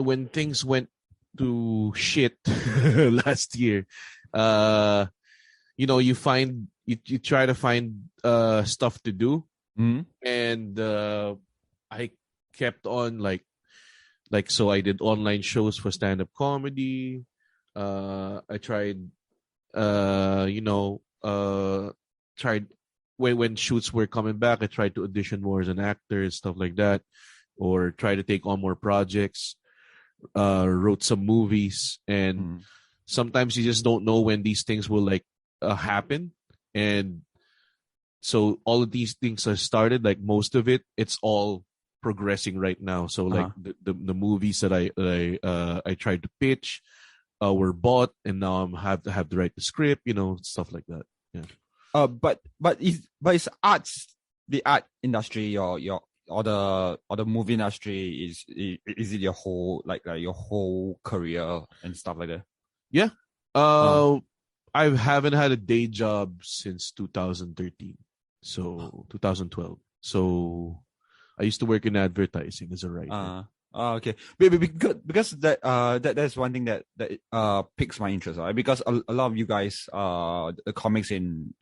when things went to shit last year, you try to find stuff to do, and I kept on so I did online shows for stand-up comedy. I tried tried when shoots were coming back, I tried to audition more as an actor and stuff like that, or try to take on more projects. Wrote some movies, and sometimes you just don't know when these things will happen. And so all of these things are started, like most of it's all progressing right now. So the movies that I tried to pitch were bought, and now I have to write the script, stuff like that. Yeah. But it's arts, the art industry, or the movie industry is it your whole your whole career and stuff like that? Yeah. I haven't had a day job since 2013. So 2012. So I used to work in advertising as a writer. Okay. Because that's one thing that piques my interest, right? Because a lot of you guys the comics in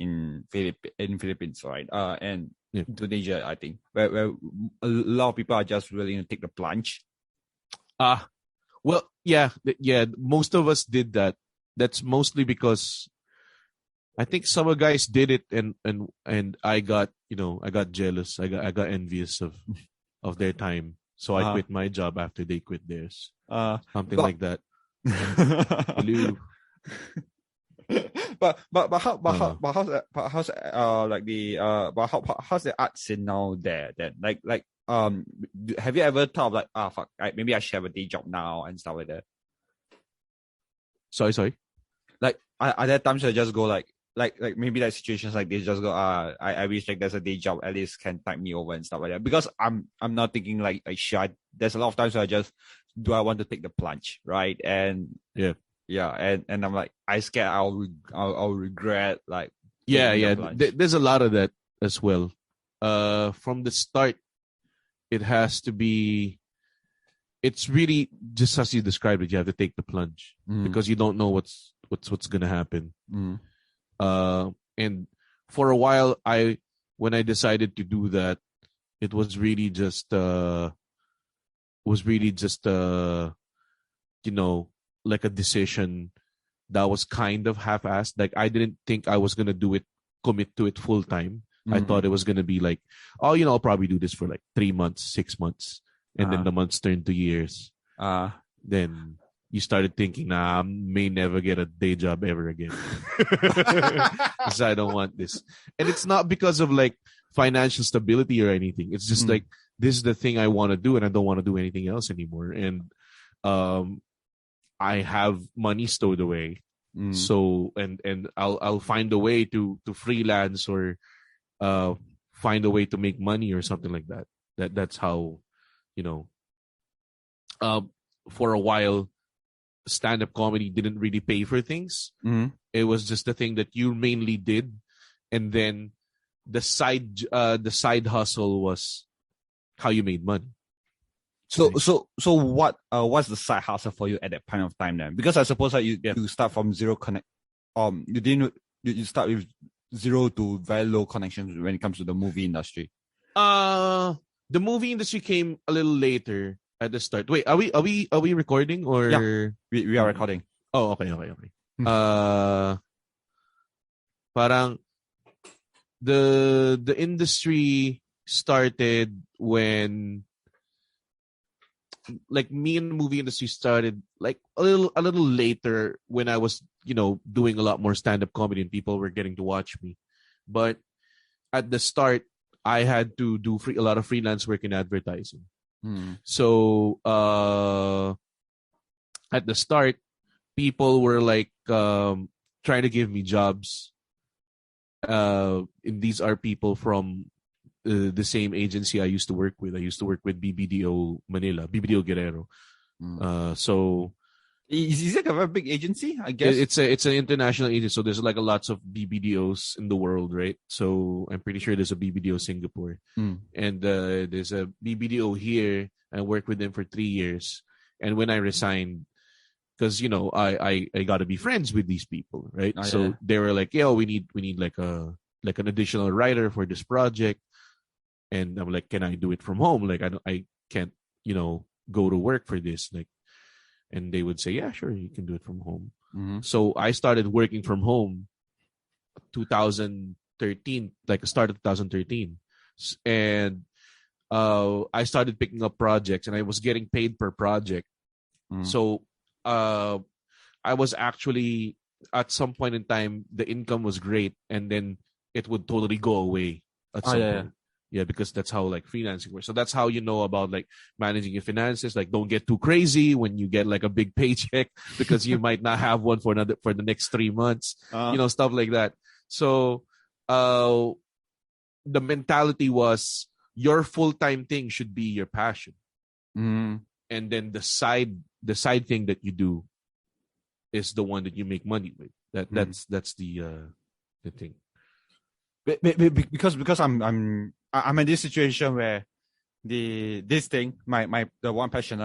Philippines, right? And Indonesia, I think, where a lot of people are just willing to take the plunge. Well, yeah. Most of us did that. That's mostly because I think some of guys did it, and I got jealous. I got envious of their time. So I quit my job after they quit theirs. Something like that. How's the art scene now there? That have you ever thought of fuck, maybe I should have a day job now and stuff like that? Sorry. Like are there times I just go like maybe situations like this, just go I wish there's a day job, at least can tide me over and stuff like that, because I'm not thinking like shy. There's a lot of times where I want to take the plunge, right? And and I'm like, I scared I'll regret there's a lot of that as well. From the start, it's really just as you described it. You have to take the plunge because you don't know what's gonna happen. And for a while, when I decided to do that, it was really just like a decision that was kind of half-assed. Like, I didn't think I was gonna commit to it full time. I thought it was gonna be like, I'll probably do this for like 3 months, 6 months, and then the months turned to years. Then you started thinking, I may never get a day job ever again. Because I don't want this. And it's not because of like financial stability or anything. It's just like, this is the thing I want to do, and I don't want to do anything else anymore. And I have money stowed away. So and I'll find a way to freelance or find a way to make money or something like that. That's how, for a while, stand-up comedy didn't really pay for things. It was just the thing that you mainly did, and then the side hustle was how you made money. So what's the side hustle for you at that point of time then? Because I suppose that you start from zero connect. You start with zero to very low connections when it comes to the movie industry. The movie industry came a little later. At the start. Wait, are we recording or? Yeah, we are recording. Oh, okay. Parang the industry started when, like, me and the movie industry started like a little later, when I was doing a lot more stand-up comedy and people were getting to watch me. But at the start, I had to do a lot of freelance work in advertising. So at the start, people were like trying to give me jobs. And these are people from the same agency I used to work with. I used to work with BBDO Manila, BBDO Guerrero. So is it a very big agency? I guess it's an international agency. So there's like lots of BBDOs in the world, right? So I'm pretty sure there's a BBDO Singapore, and there's a BBDO here. I worked with them for 3 years, And when I resigned, because I got to be friends with these people, right? Oh, So yeah. they were like, "Yo, we need like an additional writer for this project," and I'm like, "Can I do it from home? Like I can't go to work for this." Like, and they would say, "Yeah, sure, you can do it from home." Mm-hmm. So I started working from home 2013, like the start of 2013, and I started picking up projects, and I was getting paid per project. Mm-hmm. So uh, I was actually at some point in time the income was great, and then it would totally go away at Oh, some yeah, yeah. point. Yeah, because that's how like freelancing works. So that's how you know about like managing your finances. Like, don't get too crazy when you get like a big paycheck because you might not have one for the next 3 months. Stuff like that. So, the mentality was your full time thing should be your passion, Mm-hmm. and then the side thing that you do is the one that you make money with. That's the thing. Because I'm in this situation where this thing the one passion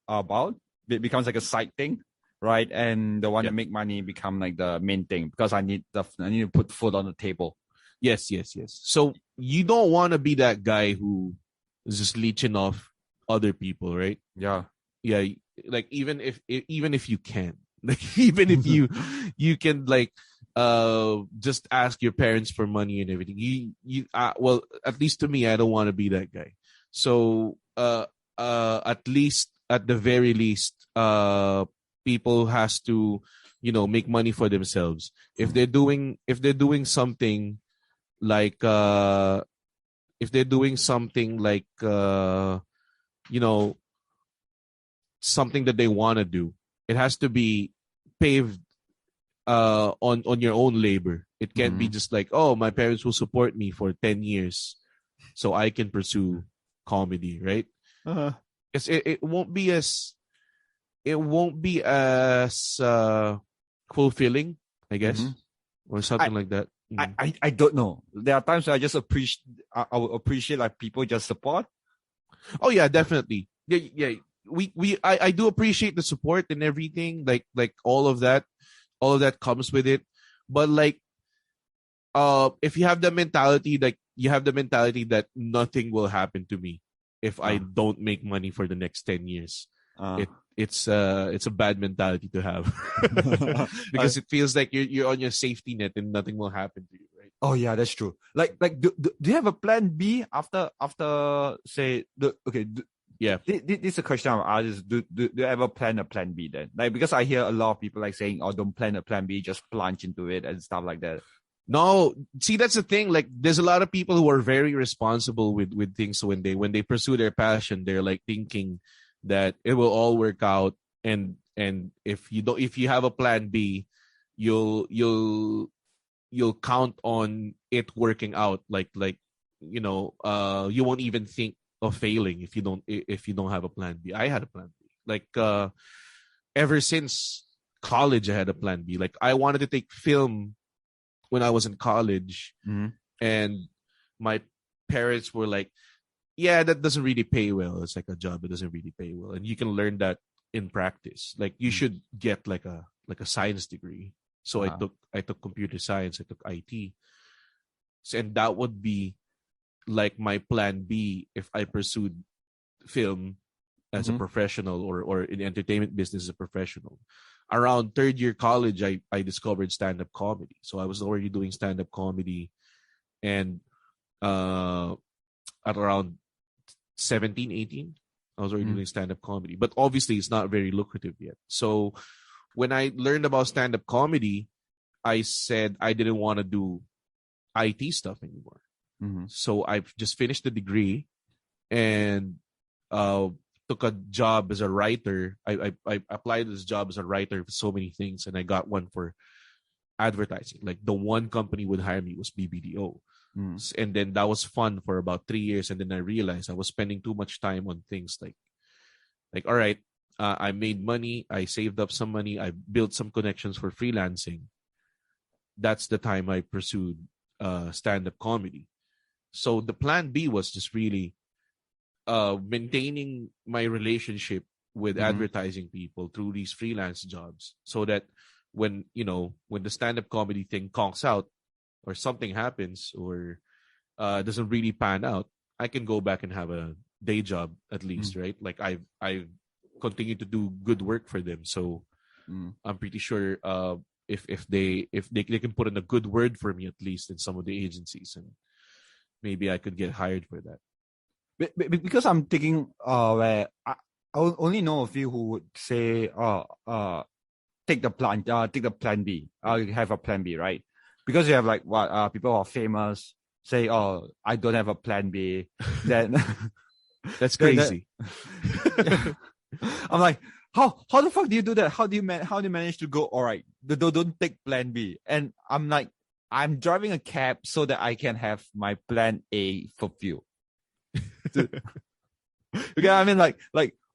about it becomes like a side thing, right? And the one Yeah. that make money become like the main thing because I need to put food on the table. Yes, yes, yes. So you don't want to be that guy who is just leeching off other people, right? Yeah. Yeah, like even if you can, like even if you can like just ask your parents for money and everything. Well, at least to me, I don't want to be that guy. So at least at the very least, people has to make money for themselves. If they're doing something like you know something that they want to do, it has to be paved on your own labor. It can't be Mhm. just like, oh, my parents will support me for 10 years so I can pursue comedy, right? Uh-huh. Because it won't be as fulfilling, I guess, Mhm. or I, something like that. I don't know. There are times where I just appreciate. I would appreciate like people just support. Oh yeah, definitely. Yeah, yeah. I do appreciate the support and everything, like all of that comes with it. But like, if you have the mentality, like you have the mentality that nothing will happen to me if I Uh, don't make money for the next 10 years. uh, It's a bad mentality to have. uh, Because it feels like you're on your safety net and nothing will happen to you, right? oh yeah, that's true. Like do you have a plan B after say the okay? Yeah. This is a question I'm asked is do you ever plan a plan B then? Like because I hear a lot of people like saying, oh, don't plan a plan B, just plunge into it and stuff like that. No, see, that's the thing. Like, there's a lot of people who are very responsible with things. So when they pursue their passion, they're like thinking that it will all work out. And if you have a plan B, you'll count on it working out. Like you won't even think of failing if you don't have a plan B. I had a plan B. Like, ever since college, I had a plan B. Like, I wanted to take film when I was in college, Mm-hmm. and my parents were like, "Yeah, that doesn't really pay well. It's like a job that doesn't really pay well, and you can learn that in practice. Like, you should get like a science degree." So Uh-huh. I took computer science, I took IT, and that would be like my plan B if I pursued film as a Mm-hmm. professional, or in the entertainment business as a professional. Around third year college, I discovered stand-up comedy. So I was already doing stand-up comedy, and uh, at around 17, 18, I was already Mm-hmm. doing stand-up comedy. But obviously, it's not very lucrative yet. So when I learned about stand-up comedy, I said I didn't want to do IT stuff anymore. Mm-hmm. So I've just finished the degree, and uh, took a job as a writer. I applied this job as a writer for so many things, and I got one for advertising. Like, the one company would hire me was BBDO. Mm-hmm. And then that was fun for about 3 years, and then I realized I was spending too much time on things like all right, I made money, I saved up some money, I built some connections for freelancing. That's the time I pursued stand-up comedy. So the plan B was just really maintaining my relationship with advertising people through these freelance jobs, so that when the stand-up comedy thing conks out, or something happens, or doesn't really pan out, I can go back and have a day job at least, right? Like I continue to do good work for them, so I'm pretty sure if they can put in a good word for me, at least in some of the agencies, and maybe I could get hired for that. Because I'm thinking, where I only know a few who would say, take the plan B. Have a plan B, right? Because you have like people who are famous say, oh, I don't have a plan B. Then that's crazy. I'm like, how the fuck do you do that? How do you manage to go, all right, don't take plan B? And I'm like, I'm driving a cab so that I can have my plan A fulfilled. Okay, I mean, like,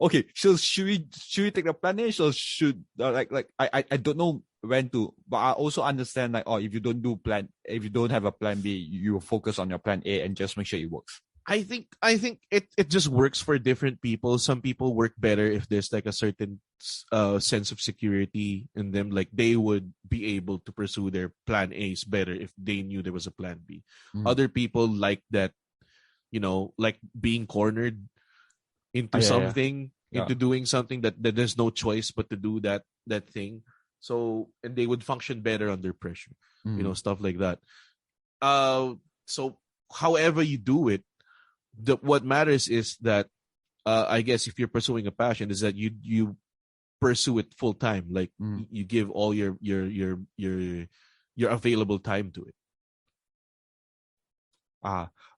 okay, should we take the plan A? So should I don't know when to, but I also understand, like, oh, if you don't have a plan B, you focus on your plan A and just make sure it works. I think it just works for different people. Some people work better if there's like a certain sense of security in them. Like they would be able to pursue their plan A's better if they knew there was a plan B. Other people like that, like being cornered into something, into doing something that there's no choice but to do that thing. So, and they would function better under pressure, stuff like that. So however you do it, what matters is that, I guess if you're pursuing a passion, is that you pursue it full time. Like you give all your available time to it.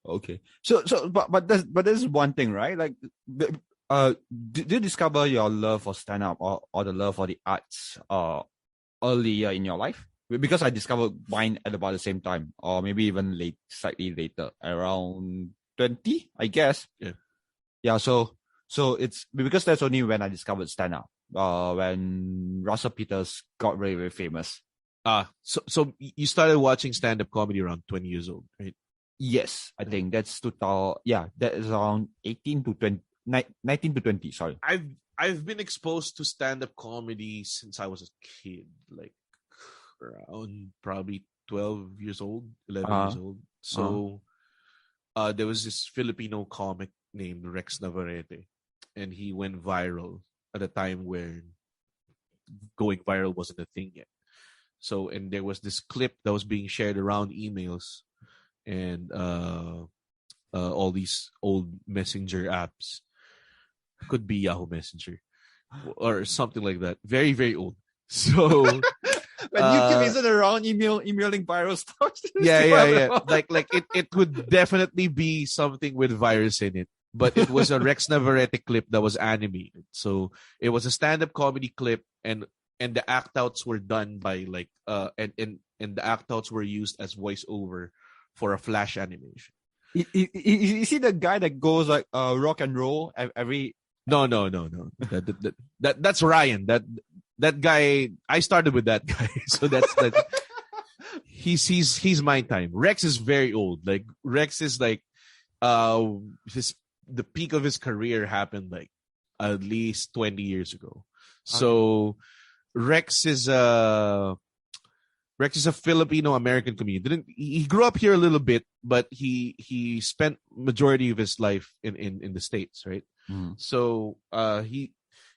Okay. So but there's one thing, right? Like, did you discover your love for stand up or the love for the arts earlier in your life? Because I discovered mine at about the same time, or maybe even slightly later, around 20, I guess. Yeah. So it's because that's only when I discovered stand up. When Russell Peters got very, very famous. So you started watching stand up comedy around 20 years old, right? Yes, I think that's 2000. Yeah, that is around 18 to 20, 19 to 20. Sorry. I've been exposed to stand up comedy since I was a kid, like around probably 12 years old, 11 years old. So there was this Filipino comic named Rex Navarrete, and he went viral at a time where going viral wasn't a thing yet. So, and there was this clip that was being shared around emails and all these old messenger apps. Could be Yahoo Messenger or something like that. Very, very old. So when YouTube isn't around, emailing viral stuff. Yeah. Like it would definitely be something with virus in it. But it was a Rex Navarrete clip that was animated. So it was a stand-up comedy clip, and the act outs were done by like and the act outs were used as voiceover for a flash animation. Is he the guy that goes like rock and roll every? No. That's Ryan. That guy. I started with that guy, so that's that. He's my time. Rex is very old. Like Rex is like the peak of his career happened like at least 20 years ago. So Rex is a Filipino American comedian. He grew up here a little bit, but he spent majority of his life in the States, right? So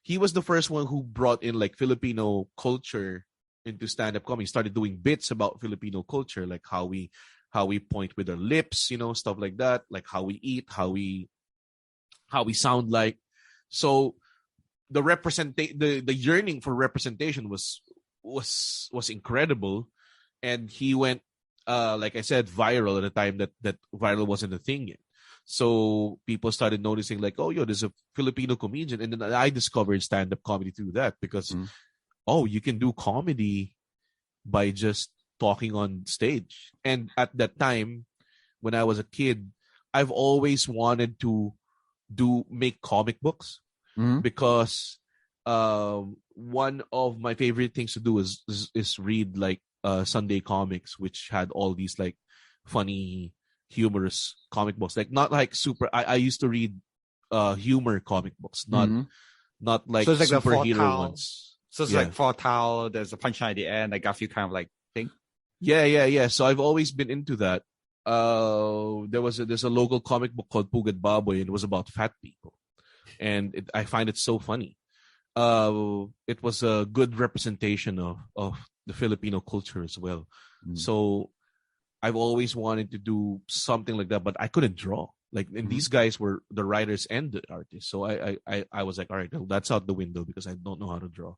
he was the first one who brought in like Filipino culture into stand-up comedy. He started doing bits about Filipino culture, like how we point with our lips, stuff like that, like how we eat, how we sound like. So the yearning for representation was incredible, and he went like I said, viral at a time that viral wasn't a thing yet. So people started noticing like, oh, there's a Filipino comedian, and then I discovered stand-up comedy through that, because you can do comedy by just talking on stage. And at that time, when I was a kid, I've always wanted to make comic books, because one of my favorite things to do is read like Sunday comics, which had all these like funny, humorous comic books. Like not like super. I used to read humor comic books, not not like So it's like the superhero foretell. ones. So it's like foretell. There's a punchline at the end, like a few kind of like thing. Yeah. So I've always been into that. There's a local comic book called Pugad Baboy, and it was about fat people, and I find it so funny. It was a good representation of the Filipino culture as well. So I've always wanted to do something like that, but I couldn't draw. Like, and these guys were the writers and the artists. So I was like, all right, well, that's out the window because I don't know how to draw.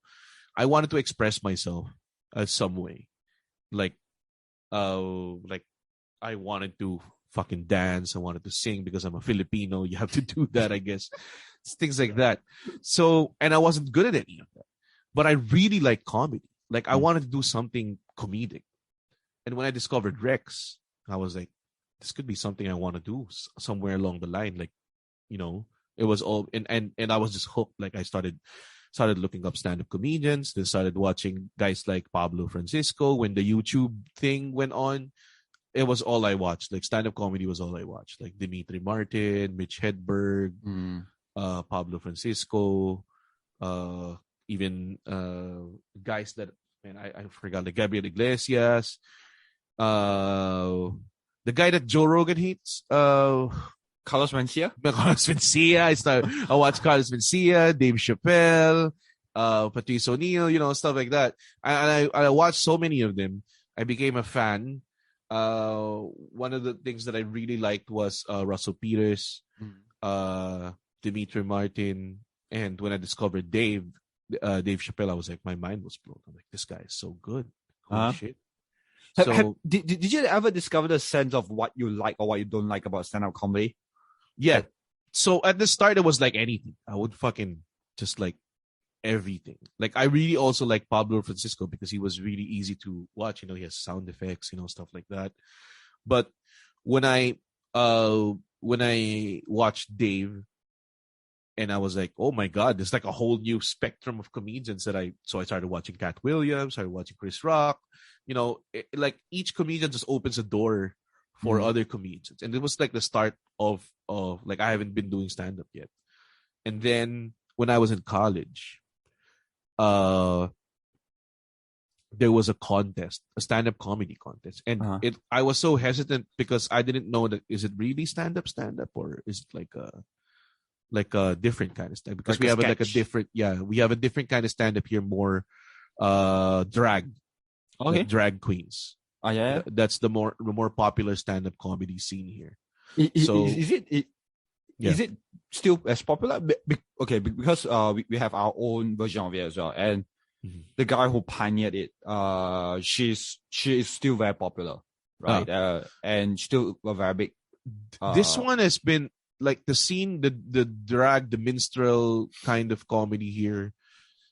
I wanted to express myself some way, like like I wanted to fucking dance. I wanted to sing because I'm a Filipino. You have to do that, I guess. Things like that. So, and I wasn't good at any of that, but I really like comedy. Like, I wanted to do something comedic. And when I discovered Rex, I was like, this could be something I want to do somewhere along the line. Like, it was all, and I was just hooked. Like, I started looking up stand-up comedians, then started watching guys like Pablo Francisco. When the YouTube thing went on, it was all I watched. Like, stand-up comedy was all I watched. Like Dimitri Martin, Mitch Hedberg, Pablo Francisco, even guys that, man, I forgot, like Gabriel Iglesias, the guy that Joe Rogan hates, Carlos Mencia. Carlos Mencia. I watched Carlos Mencia, Dave Chappelle, Patrice O'Neill, stuff like that. I watched so many of them. I became a fan. One of the things that I really liked was Russell Peters, Dimitri Martin, and when I discovered Dave Chappelle, I was like, my mind was blown. I'm like, this guy is so good. Holy shit. Did you ever discover the sense of what you like or what you don't like about stand-up comedy? Yeah. So at the start, it was like anything. I would fucking just like everything. Like, I really also like Pablo Francisco because he was really easy to watch. He has sound effects, stuff like that. But when I watched Dave, and I was like, oh my God, there's like a whole new spectrum of comedians so I started watching Cat Williams, started watching Chris Rock. Like, each comedian just opens a door for other comedians. And it was like the start of like, I haven't been doing stand-up yet. And then when I was in college, there was a contest, a stand-up comedy contest. And I was so hesitant because I didn't know that, is it really stand-up, or is it like a different kind of stand? Because we have we have a different kind of stand-up here, more drag. Okay. Like drag queens. Oh yeah. That's the more popular stand-up comedy scene here. Is it still as popular? Okay, because we have our own version of it as well, and the guy who pioneered it, she is still very popular, right? And still very big. This one has been like the scene, the drag, the minstrel kind of comedy here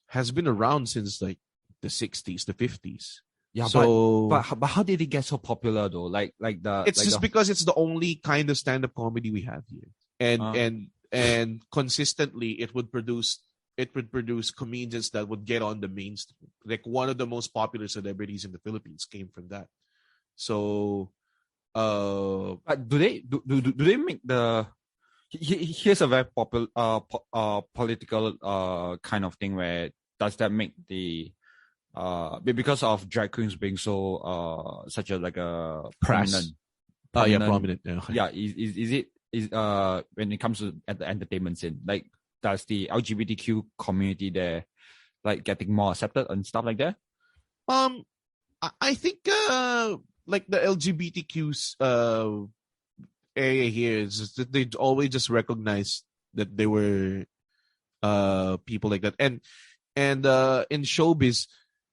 has been around since like the 60s, the 50s. Yeah, so, but how did it get so popular though? Because it's the only kind of stand-up comedy we have here, and consistently it would produce comedians that would get on the mainstream. Like, one of the most popular celebrities in the Philippines came from that. So, but do they make the? Here's a very popular political kind of thing where does that make the because of drag queens being so such a like a prominent. Prominent. Yeah, is it when it comes to at the entertainment scene, like, does the LGBTQ community there like getting more accepted and stuff like that? I think like the LGBTQ's area here is just that they always just recognize that they were people like that, and in showbiz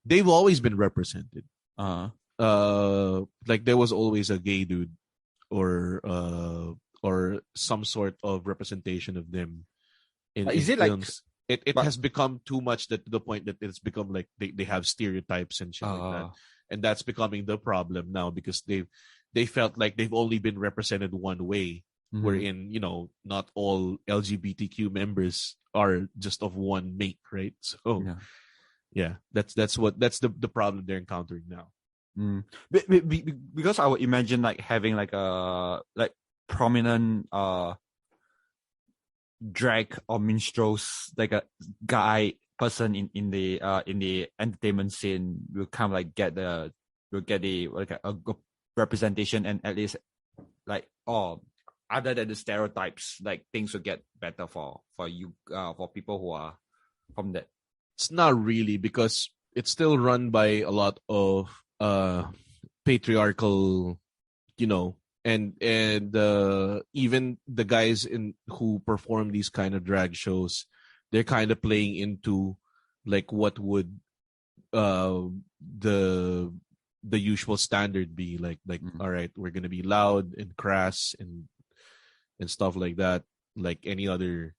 they've always been represented. Like, there was always a gay dude or some sort of representation of them in films. It has become too much, that to the point that it's become like they have stereotypes and shit like that, and that's becoming the problem now because they felt like they've only been represented one way, wherein not all LGBTQ members are just of one make, right? So yeah, that's the problem they're encountering now. Because I would imagine like having like a prominent drag or minstrels, like a guy person in the entertainment scene will kind of like get the like a good representation, and at least like other than the stereotypes, like things will get better for you for people who are from that. It's not really, because it's still run by a lot of patriarchal, and even the guys in who perform these kind of drag shows, they're kind of playing into like what would the usual standard be like. All right, we're gonna be loud and crass and stuff like that, like any other,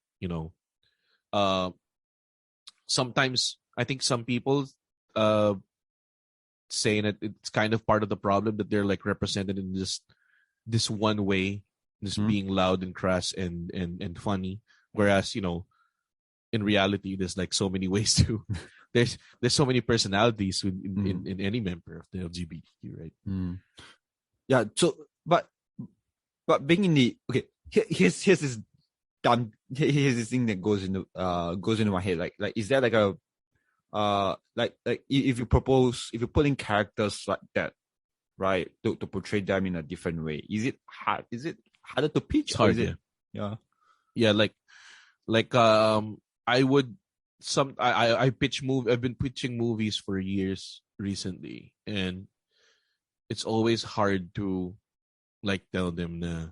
uh sometimes I think some people uh saying that it's kind of part of the problem that they're like represented in this one way, just being loud and crass and funny, whereas in reality there's like so many ways to there's so many personalities in any member of the LGBTQ, right? Yeah, so but being in the here's this here's this thing that goes into my head, like is there like a like if you put in characters like that, right, to portray them in a different way, is it harder to pitch? It's hard, yeah, like I would I pitch I've been pitching movies for years recently, and it's always hard to like tell them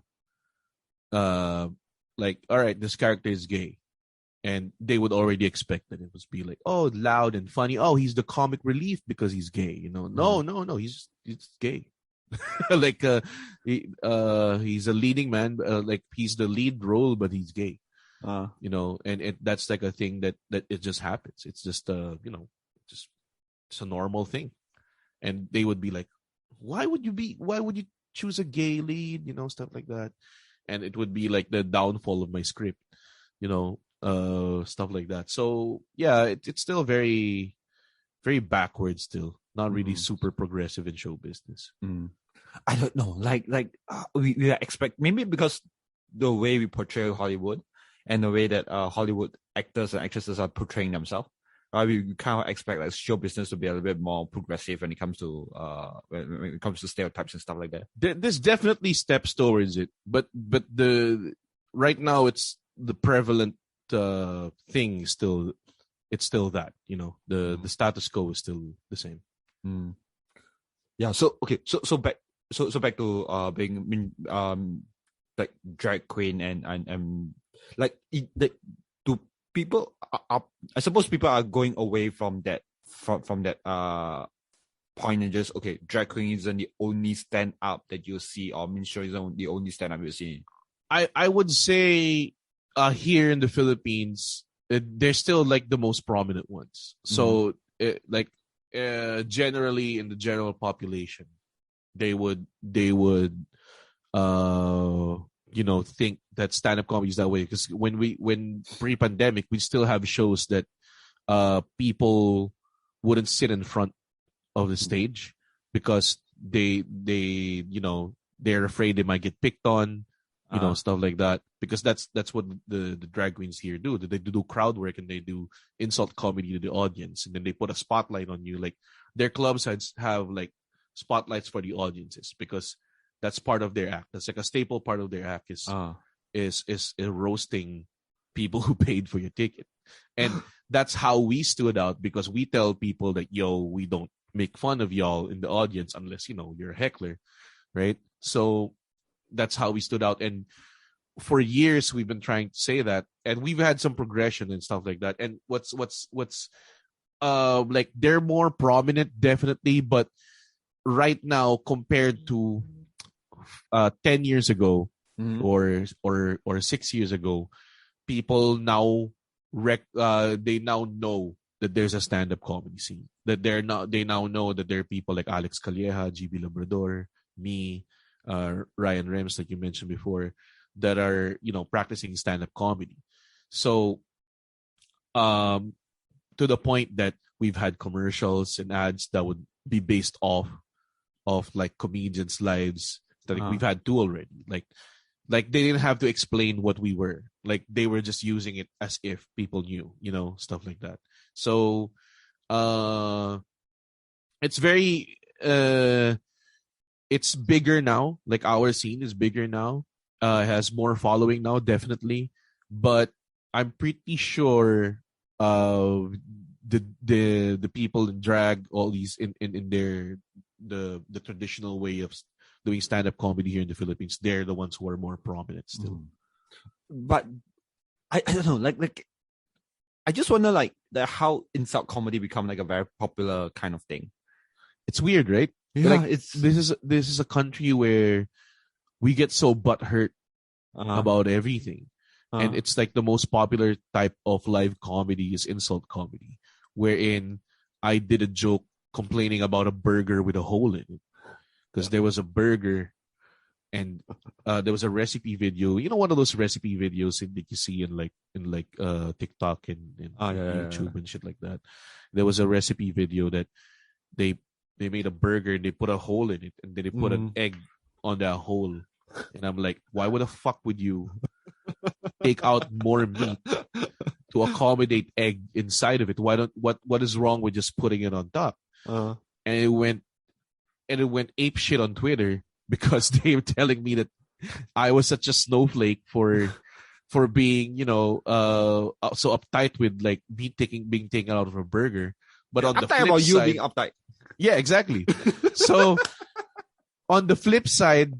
like, all right, this character is gay, and they would already expect that it was be like, oh, loud and funny, oh, he's the comic relief because he's gay, no, he's gay. Like he's a leading man, like he's the lead role, but he's gay. And that's like a thing that it just happens. It's just just it's a normal thing, and they would be like, why would you choose a gay lead, stuff like that, and it would be like the downfall of my script, stuff like that. So yeah, it's still very, very backward, still not really super progressive in show business. I don't know, like we expect, maybe because the way we portray Hollywood and the way that Hollywood actors and actresses are portraying themselves, we kind of expect like show business to be a little bit more progressive when it comes to when it comes to stereotypes and stuff like that. There's definitely steps towards it, but the right now it's the prevalent thing still. It's still that, the status quo is still the same. Yeah. So okay. So back to being like drag queen and like do people I suppose people are going away from that point and just, okay, drag queen isn't the only stand up that you see, or minstrel isn't the only stand up you see. I would say here in the Philippines, they're still like the most prominent ones. So generally in the general population, they would think that stand-up comedy is that way, because when pre-pandemic, we still have shows that people wouldn't sit in front of the stage because they're afraid they might get picked on, stuff like that, because that's what the drag queens here do. They do crowd work, and they do insult comedy to the audience, and then they put a spotlight on you. Like their clubs have like spotlights for the audiences, because that's part of their act. That's like a staple part of their act is roasting people who paid for your ticket. And that's how we stood out, because we tell people that, we don't make fun of y'all in the audience unless you're a heckler, right? So that's how we stood out. And for years we've been trying to say that, and we've had some progression and stuff like that. And what's like, they're more prominent, definitely, but right now compared to 10 years ago or 6 years ago, people now they now know that there's a stand-up comedy scene. That they now know that there are people like Alex Calleja, GB Labrador, me, Ryan Rems, like you mentioned before, that are practicing stand-up comedy. So to the point that we've had commercials and ads that would be based off of like comedians' lives. We've had 2 already. Like Like they didn't have to explain what we were. Like they were just using it as if people knew, stuff like that. So uh it's very it's bigger now. Like our scene is bigger now. Has more following now, definitely. But I'm pretty sure the people in drag, all these in their the traditional way of doing stand-up comedy here in the Philippines, they're the ones who are more prominent still. But I don't know, like I just wonder like how insult comedy become like a very popular kind of thing. It's weird, right? Yeah, Like, it's this is a country where we get so butthurt about everything. And it's like the most popular type of live comedy is insult comedy, wherein I did a joke complaining about a burger with a hole in it. Because there was a burger and there was a recipe video. You know, one of those recipe videos that you see in TikTok and YouTube and shit like that. There was a recipe video that they made a burger and they put a hole in it and then they put an egg on that hole. And I'm like, why would the fuck would you take out more meat to accommodate egg inside of it? What is wrong with just putting it on top? And it went ape shit on Twitter because they were telling me that I was such a snowflake for being, so uptight with like meat being taken out of a burger. But on the flip about side, you being uptight. Yeah, exactly. So on the flip side,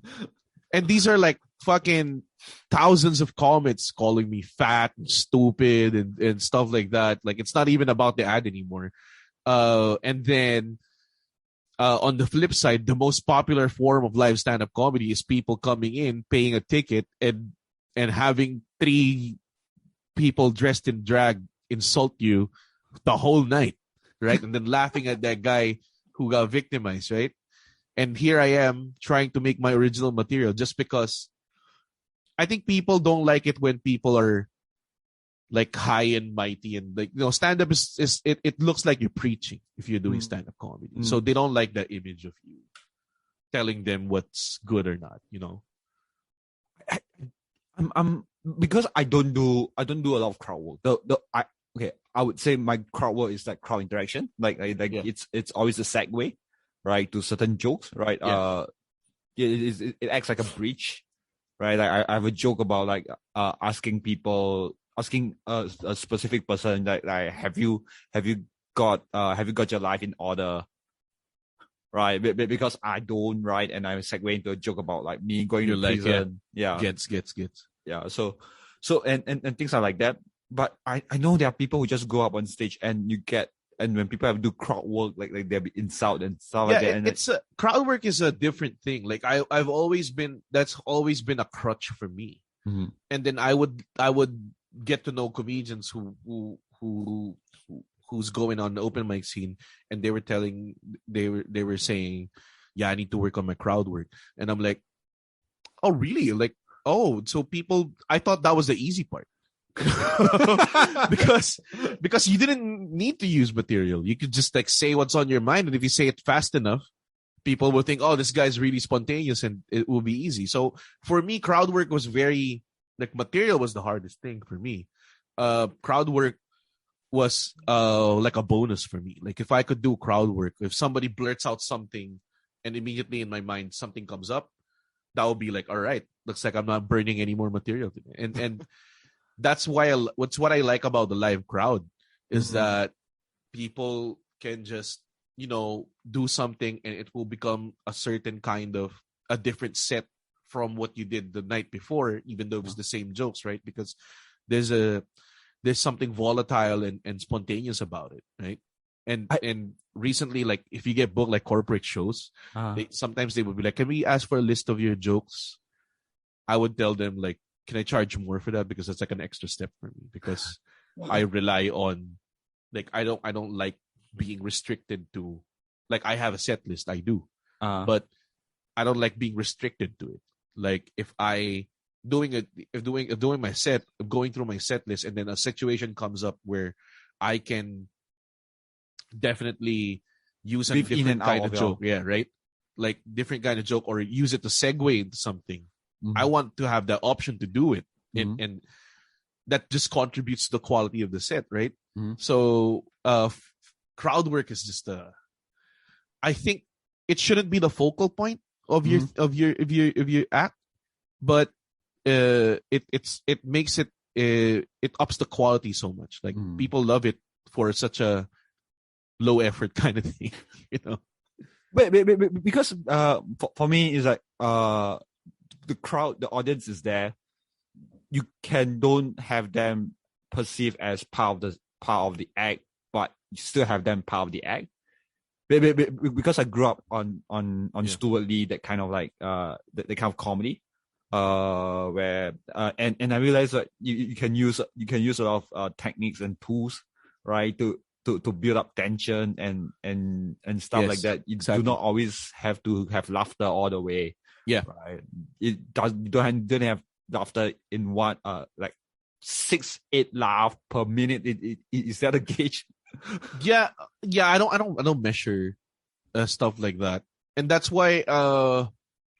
and these are like fucking thousands of comments calling me fat and stupid and stuff like that. Like it's not even about the ad anymore. And then on the flip side, the most popular form of live stand-up comedy is people coming in, paying a ticket, and having 3 people dressed in drag insult you the whole night, right? And then laughing at that guy who got victimized, right? And here I am trying to make my original material just because I think people don't like it when people are like high and mighty and like, stand-up is it looks like you're preaching if you're doing stand-up comedy. So they don't like that image of you telling them what's good or not, I'm because I don't do a lot of crowd work. I would say my crowd work is like crowd interaction. Like Yeah. it's always a segue, right, to certain jokes, right? Yeah. It acts like a bridge, right? Like I have a joke about like asking a specific person like have you got your life in order, right? Because I don't, right? And I segue into a joke about like me going to prison. Gets. Yeah. So and things are like that. But I know there are people who just go up on stage and when people have to do crowd work, like they'll be insult and stuff like that. And it's crowd work is a different thing. Like I've always been, that's always been a crutch for me. And then I would get to know comedians who's going on the open mic scene, and they were saying, yeah, I need to work on my crowd work. And I'm like, oh really? Like, oh, so I thought that was the easy part. because you didn't need to use material. You could just like say what's on your mind, and if you say it fast enough, people will think, oh, this guy's really spontaneous, and it will be easy. So for me, crowd work was very like, material was the hardest thing for me. Crowd work was like a bonus for me. Like if I could do crowd work, if somebody blurts out something and immediately in my mind something comes up, that would be like, all right, looks like I'm not burning any more material today. And that's why what I like about the live crowd is that people can just, do something and it will become a certain kind of a different set from what you did the night before, even though it was the same jokes, right? Because there's something volatile and spontaneous about it, right? And recently, like if you get booked like corporate shows, sometimes they would be like, can we ask for a list of your jokes? I would tell them like, can I charge more for that? Because that's like an extra step for me, because I rely on, like, I don't like being restricted to, like, I have a set list, I do, but I don't like being restricted to it. Like if doing my set, going through my set list, and then a situation comes up where I can definitely use a different kind of joke, yeah, right? Like different kind of joke, or use it to segue into something. I want to have that option to do it. And that just contributes to the quality of the set, right? So crowd work is just I think it shouldn't be the focal point of your act, but it makes it it ups the quality so much. Like people love it for such a low effort kind of thing, you know. But because for me it's like the crowd, the audience is there. You don't have them perceived as part of the act, but you still have them part of the act. Because I grew up on Stuart Lee, that kind of like the kind of comedy, where and I realized that you can use a lot of techniques and tools, right, to build up tension and stuff like that. You do not always have to have laughter all the way. Yeah, right. You don't have laughter in one like 6-8 laugh per minute. Is that a gauge? yeah. I don't measure stuff like that, and that's why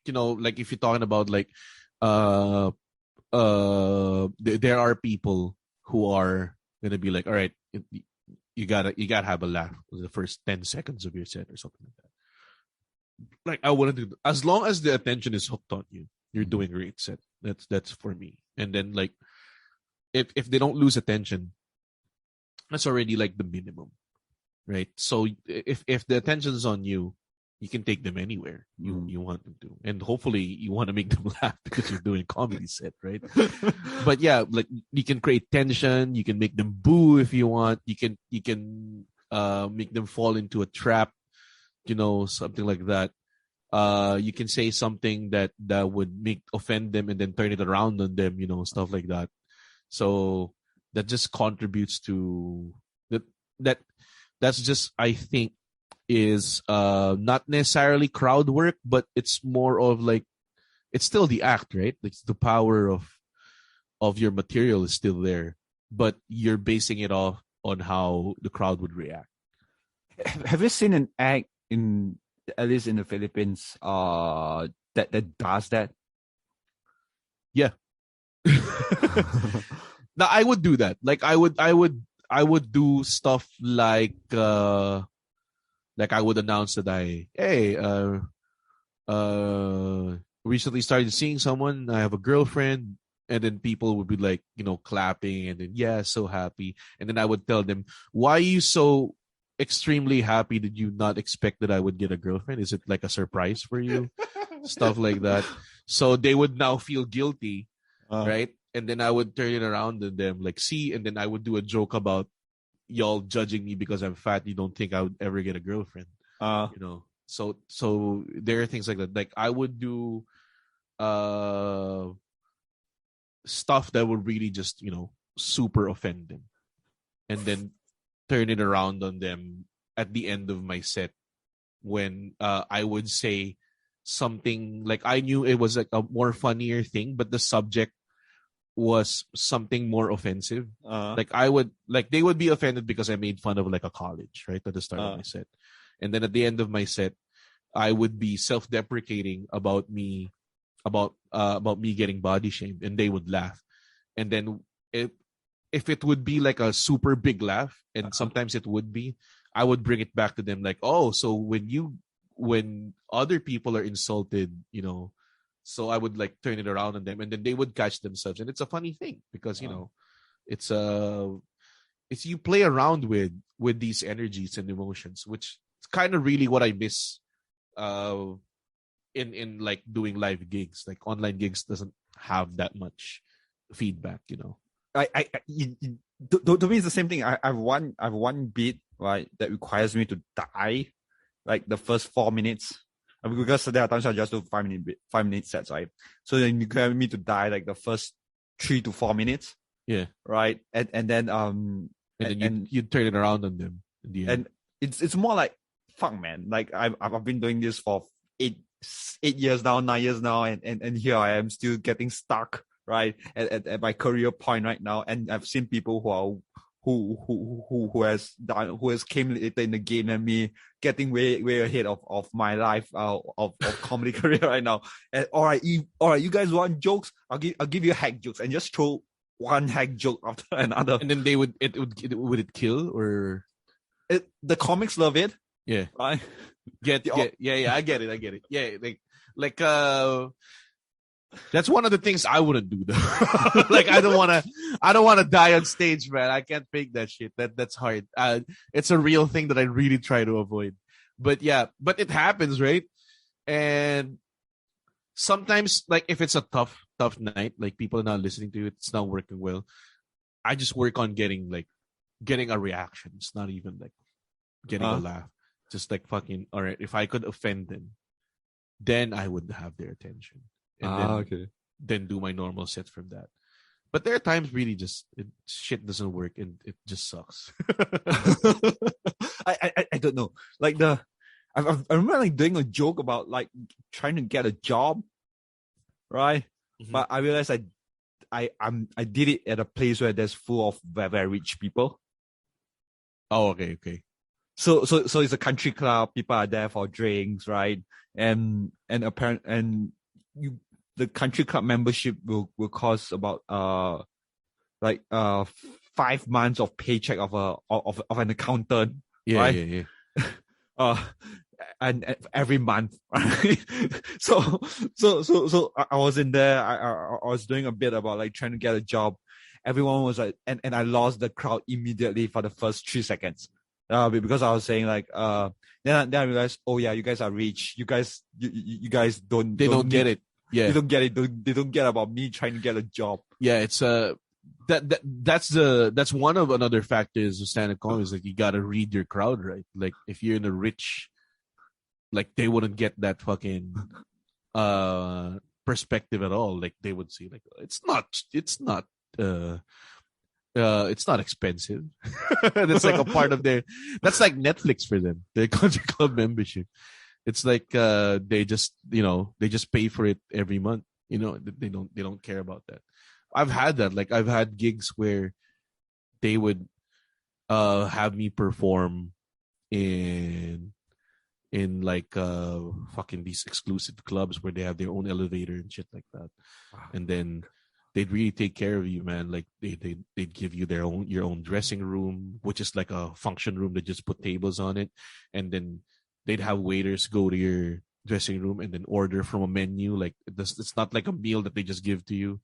you know, like if you're talking about like there are people who are gonna be like, all right, you gotta have a laugh for the first 10 seconds of your set or something like that. Like I wouldn't do, as long as the attention is hooked on you, you're doing great set. That's for me. And then like if they don't lose attention, that's already like the minimum, right? So if the attention is on you, you can take them anywhere you want them to, and hopefully you want to make them laugh because you're doing a comedy set, right? But yeah, like you can create tension, you can make them boo if you want, you can make them fall into a trap, you know, something like that. You can say something that would offend them and then turn it around on them, you know, stuff like that. So that just contributes to that's just, I think, is not necessarily crowd work, but it's more of like, it's still the act, right? Like the power of your material is still there, but you're basing it off on how the crowd would react. Have you seen an act at least in the Philippines that does that? Yeah. Now I would do that. Like I would do stuff like I would announce that recently started seeing someone. I have a girlfriend, and then people would be like, you know, clapping, and then yeah, so happy. And then I would tell them, why are you so extremely happy? Did you not expect that I would get a girlfriend? Is it like a surprise for you? Stuff like that. So they would now feel guilty, right? And then I would turn it around on them, like, see, and then I would do a joke about y'all judging me because I'm fat. You don't think I would ever get a girlfriend, you know? So there are things like that. Like I would do stuff that would really just, you know, super offend them, and then turn it around on them at the end of my set when I would say something like, I knew it was like a more funnier thing, but the subject was something more offensive. Like they would be offended because I made fun of like a college, right, at the start of my set. And then at the end of my set, I would be self-deprecating about me getting body shamed, and they would laugh. And then if it would be like a super big laugh, and sometimes it would be, I would bring it back to them like, oh, so when other people are insulted, you know, so I would like turn it around on them, and then they would catch themselves. And it's a funny thing because, you know, it's you play around with these energies and emotions, which is kind of really what I miss in like doing live gigs. Like online gigs doesn't have that much feedback, you know. To me, it's the same thing. I've one beat, right, that requires me to die like the first 4 minutes, because there are times I just do 5-minute sets, right? So then you require me to die like the first 3 to 4 minutes, yeah, right, and then you turn it around on them in the end. And it's more like, fuck, man, like I've been doing this for 8 years now, 9 years now, and here I am still getting stuck, right, at my career point right now. And I've seen people who has came later in the game than me, getting way ahead of my life of comedy career right now. And all right, you guys want jokes? I'll give you hack jokes, and just throw one hack joke after another. And then would it kill or the comics love it. Yeah. Right. Yeah, I get it. Yeah, like that's one of the things I wouldn't do though. Like I don't want to die on stage, man. I can't fake that shit. That's hard. It's a real thing that I really try to avoid. But yeah, but it happens, right? And sometimes, like if it's a tough night, like people are not listening to it, it's not working well. I just work on getting a reaction. It's not even like getting a laugh. Just like fucking, all right, if I could offend them, then I would have their attention. And then do my normal set from that. But there are times really just shit doesn't work and it just sucks. I don't know. Like I remember like doing a joke about like trying to get a job, right? Mm-hmm. But I realized I did it at a place where there's full of very, very rich people. Oh, okay. So it's a country club. People are there for drinks, right? And the country club membership will cost about 5 months of paycheck of an accountant. Yeah, right? Yeah. And every month, right? So I was in there. I was doing a bit about like trying to get a job. Everyone was like, and I lost the crowd immediately for the first 3 seconds. Because I was saying like, then I realized, oh yeah, you guys are rich. You guys don't get it. Yeah, they don't get it. They don't get about me trying to get a job. Yeah, it's that's one of another factors of stand-up comedy is like you gotta read your crowd right. Like if you're in a rich, like they wouldn't get that fucking perspective at all. Like they would see like it's not expensive. That's like a part of that's like Netflix for them, their country club membership. It's like they just pay for it every month. They don't care about that. I've had that. Like I've had gigs where they would have me perform in like fucking these exclusive clubs where they have their own elevator and shit like that. Wow. And then they'd really take care of you, man. Like they'd give you your own dressing room, which is like a function room. They just put tables on it, and then they'd have waiters go to your dressing room and then order from a menu. Like it's not like a meal that they just give to you,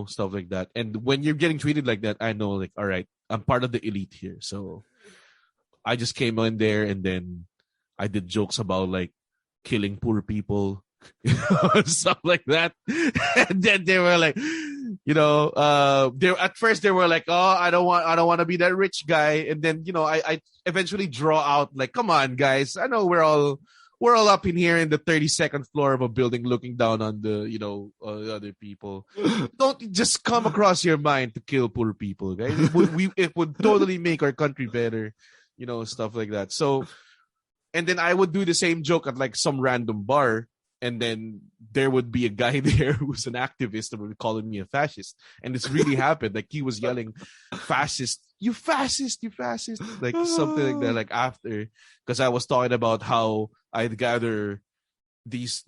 stuff like that. And when you're getting treated like that, I know like, all right, I'm part of the elite here. So I just came in there and then I did jokes about like killing poor people, stuff like that. And then they were like, at first they were like, oh, I don't want to be that rich guy. And then, I eventually draw out like, come on guys. I know we're all up in here in the 32nd floor of a building looking down on the, other people. Don't just come across your mind to kill poor people, guys. It would totally make our country better, stuff like that. So, and then I would do the same joke at like some random bar. And then there would be a guy there who's an activist and would calling me a fascist. And it's really happened. Like he was yelling, fascist, you fascist, like something like that. Like after, because I was talking about how I'd gather these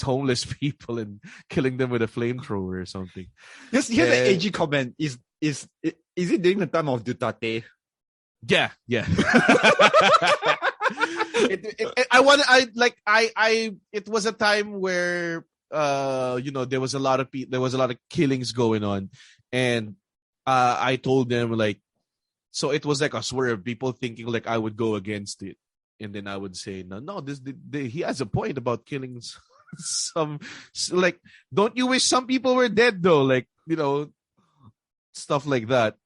homeless people and killing them with a flamethrower or something. Here's the AG comment. Is it during the time of Duterte? Yeah. It was a time where there was a lot of killings going on, and I told them like, so it was like a swerve, people thinking like I would go against it, and then I would say no, he has a point about killing some, like, don't you wish some people were dead though, like, stuff like that.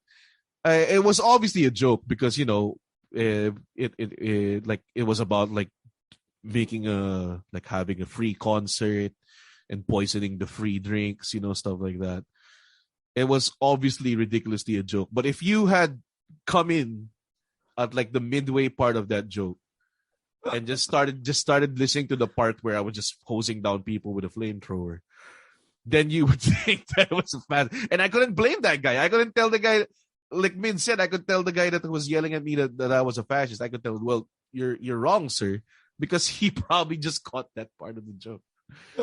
It was obviously a joke because it was about like making having a free concert and poisoning the free drinks, stuff like that. It was obviously ridiculously a joke. But if you had come in at like the midway part of that joke and just started listening to the part where I was just hosing down people with a flamethrower, then you would think that it was a fascist. And I couldn't blame that guy. I couldn't tell the guy, like Min said, I could tell the guy that was yelling at me that I was a fascist. I could tell, well, you're wrong, sir, because he probably just caught that part of the joke.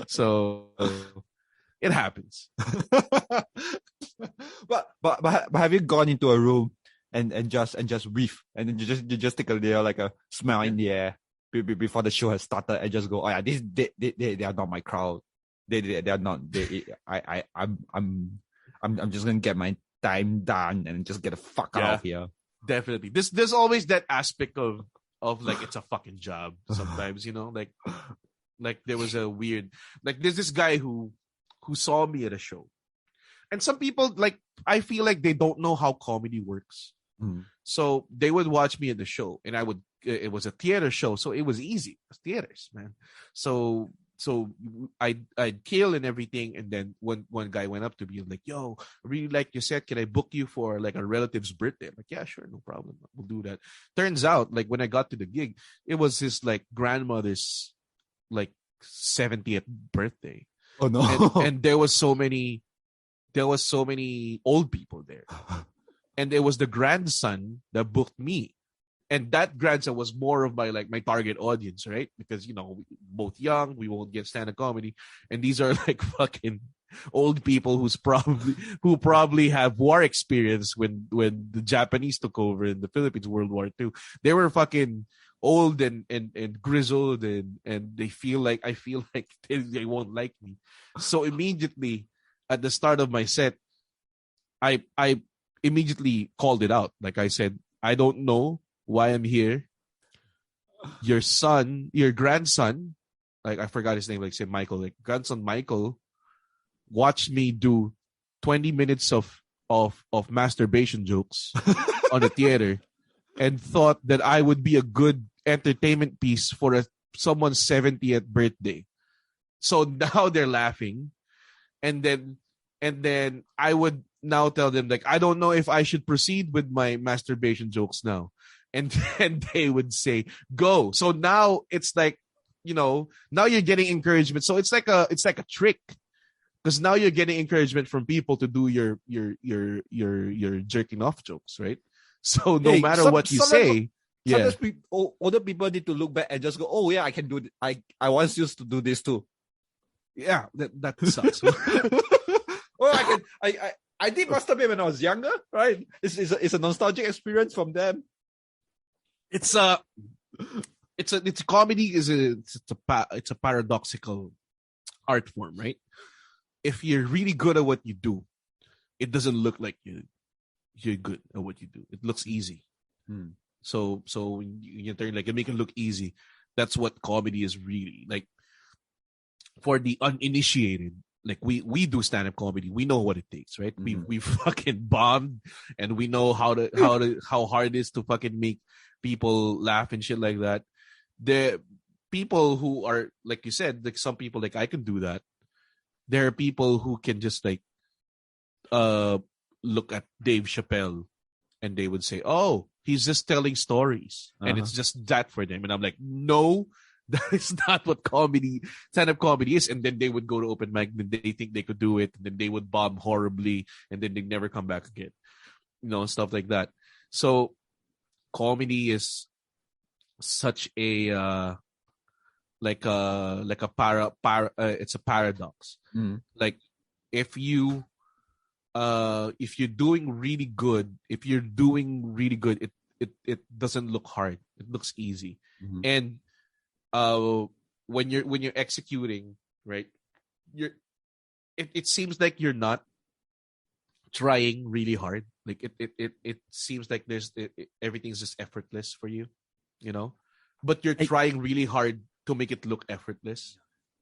So it happens. but have you gone into a room and just whiff and then you just take a little like a smell in the air before the show has started and just go, oh yeah, they are not my crowd. They are not. I'm just gonna get my time done and just get the fuck out of here. Definitely. There's always that aspect of like it's a fucking job sometimes, like there was a weird, like there's this guy who saw me at a show. And some people, like, I feel like they don't know how comedy works. So they would watch me at the show, and it was a theater show, so it was easy. It's theaters, man. So I'd kill and everything, and then one guy went up to me and like, yo, I really like your set. Can I book you for like a relative's birthday? I'm like, yeah, sure, no problem. We'll do that. Turns out, like when I got to the gig, it was his like grandmother's like 70th birthday. Oh no. And there was so many old people there. And it was the grandson that booked me. And that grandson was more of my target audience, right? Because, both young, we won't get stand-up comedy. And these are like fucking old people who probably have war experience when the Japanese took over in the Philippines, World War II. They were fucking old and grizzled and I feel like they won't like me. So immediately at the start of my set, I immediately called it out. Like I said, I don't know why I'm here. Your grandson, like I forgot his name, like say Michael, like grandson Michael, watched me do 20 minutes of masturbation jokes on the theater and thought that I would be a good entertainment piece for someone's 70th birthday. So now they're laughing. And then I would now tell them, like, I don't know if I should proceed with my masturbation jokes now. And then they would say, go. So now it's like, now you're getting encouragement. So it's like a trick. Because now you're getting encouragement from people to do your jerking off jokes, right? So no matter what you say, sometimes older people need to look back and just go, oh yeah, I can do it. I once used to do this too. Yeah, that sucks. Well, I did masturbate when I was younger, right? It's a nostalgic experience from them. It's a comedy it's a paradoxical art form, right? If you're really good at what you do, it doesn't look like you're good at what you do. It looks easy. So you turn like you make it look easy. That's what comedy is really like. For the uninitiated, like we do stand-up comedy, we know what it takes, right? We fucking bombed, and we know how hard it is to fucking make people laugh and shit like that. The people who are, like you said, like some people, like I can do that. There are people who can just like look at Dave Chappelle and they would say, oh, he's just telling stories, and it's just that for them. And I'm like, no, that is not what stand-up comedy is. And then they would go to open mic and they think they could do it, and then they would bomb horribly, and then they never come back again. Stuff like that. So comedy is such a it's a paradox. Like if you're doing really good, it doesn't look hard. It looks easy. And when you're executing, right, it seems like you're not trying really hard. Like it seems like everything's just effortless for you, but you're trying really hard to make it look effortless.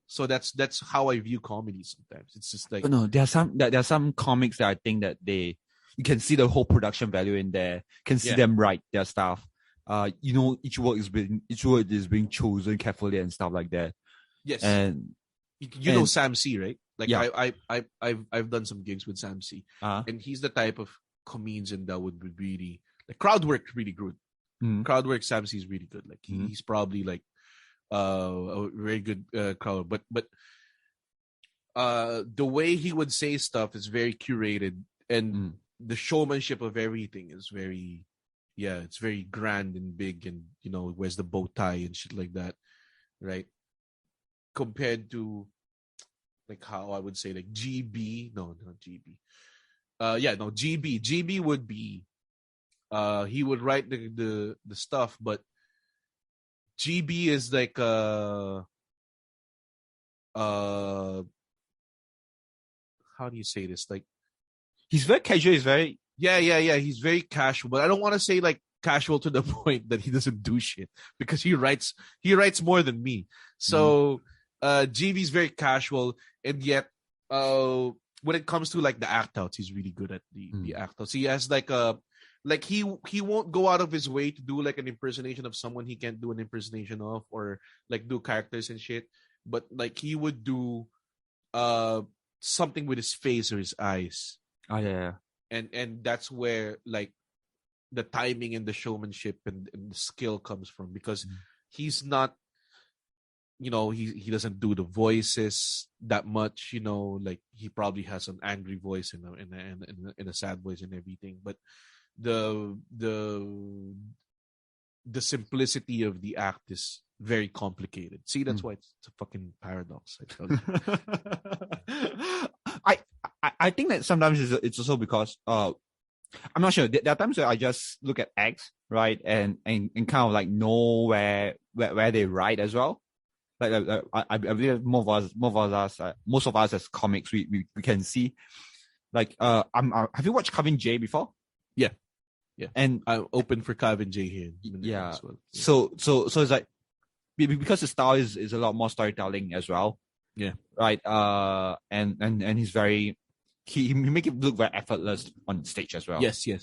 So that's how I view comedy sometimes. It's just like, no, there are some comics that I think that you can see the whole production value in there, can see them write their stuff. Each word is being chosen carefully and stuff like that. Yes. And you know Sam C, right? Like I've done some gigs with Sam C, and he's the type of comedian that would be really like crowd work really good. Crowd work, Sam C is really good. Like he's probably like a very good crowd, but the way he would say stuff is very curated, and Mm. the showmanship of everything is very, yeah, it's very grand and big, and wears the bow tie and shit like that, right? Compared to like how I would say like GB, no, not GB. Yeah, no, GB. GB would be he would write the stuff, but GB is like uh how do you say this? Like He's very casual. He's very yeah. He's very casual, but I don't want to say like casual to the point that he doesn't do shit, because he writes more than me. So GB's very casual, and yet when it comes to like the act outs, he's really good at the act outs. He has like a like he won't go out of his way to do like an impersonation of someone he can't do an impersonation of, or like do characters and shit. But like he would do something with his face or his eyes. oh yeah. And that's where like the timing and the showmanship and the skill comes from, because he's not, he doesn't do the voices that much, like he probably has an angry voice and a sad voice and everything, but the simplicity of the act is very complicated. See, that's why it's a fucking paradox, I tell you. I think that sometimes it's also because I'm not sure. There are times where I just look at acts, right, and kind of like know where they write as well. Like I believe most of us as comics, we can see. Like have you watched Kevin J before? Yeah. And I'm open for Kevin J here. Yeah. As well. Yeah. So it's like because the style is a lot more storytelling as well. Yeah. Right. And he's very he make it look very effortless on stage as well. Yes. Yeah.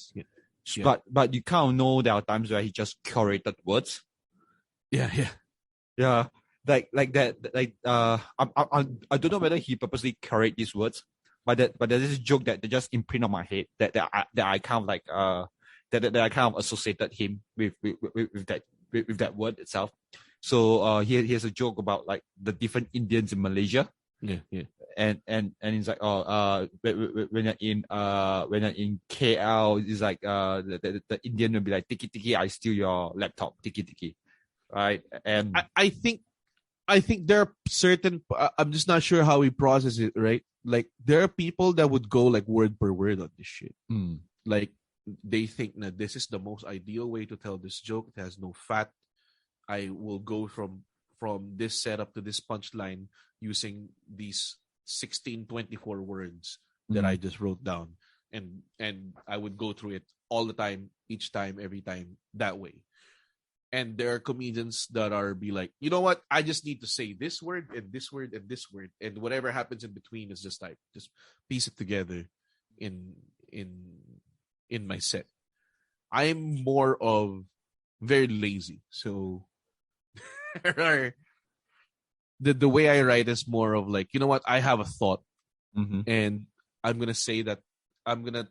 But you kind of know there are times where he just curated words. Yeah. Like that. Like I don't know whether he purposely curate these words, but there's this joke that they just imprint on my head that I kind of like that I kind of associated him with that word itself. So he has a joke about like the different Indians in Malaysia. Yeah. And it's like when you're in KL, it's like the Indian will be like tiki, I steal your laptop, tiki, right? And I think there are certain. I'm just not sure how we process it, right? Like there are people that would go like word per word on this shit. Like they think that this is the most ideal way to tell this joke. It has no fat. I will go from this setup to this punchline using these 1624 words that I just wrote down, and I would go through it all the time, each time, every time that way. And there are comedians that are be like, you know what? I just need to say this word and this word and this word, and whatever happens in between is just like just piece it together in my set. I'm more of very lazy, so the way I write is more of like, you know what? I have a thought, and I'm gonna say that I'm gonna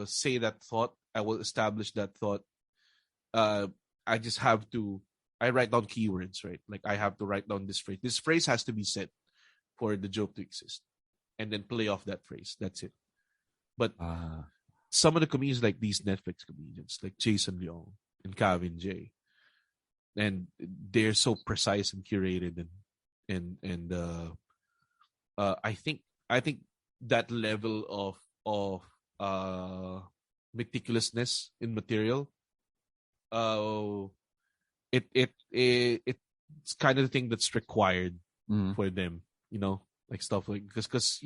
say that thought. I will establish that thought. I just have to. I write down keywords, right? Like I have to write down this phrase. This phrase has to be said for the joke to exist, and then play off that phrase. That's it. But some of the comedians, like these Netflix comedians, like Jason Leong and Kevin J, and they're so precise and curated, and I think that level of meticulousness in material, it's kind of the thing that's required for them, like stuff like because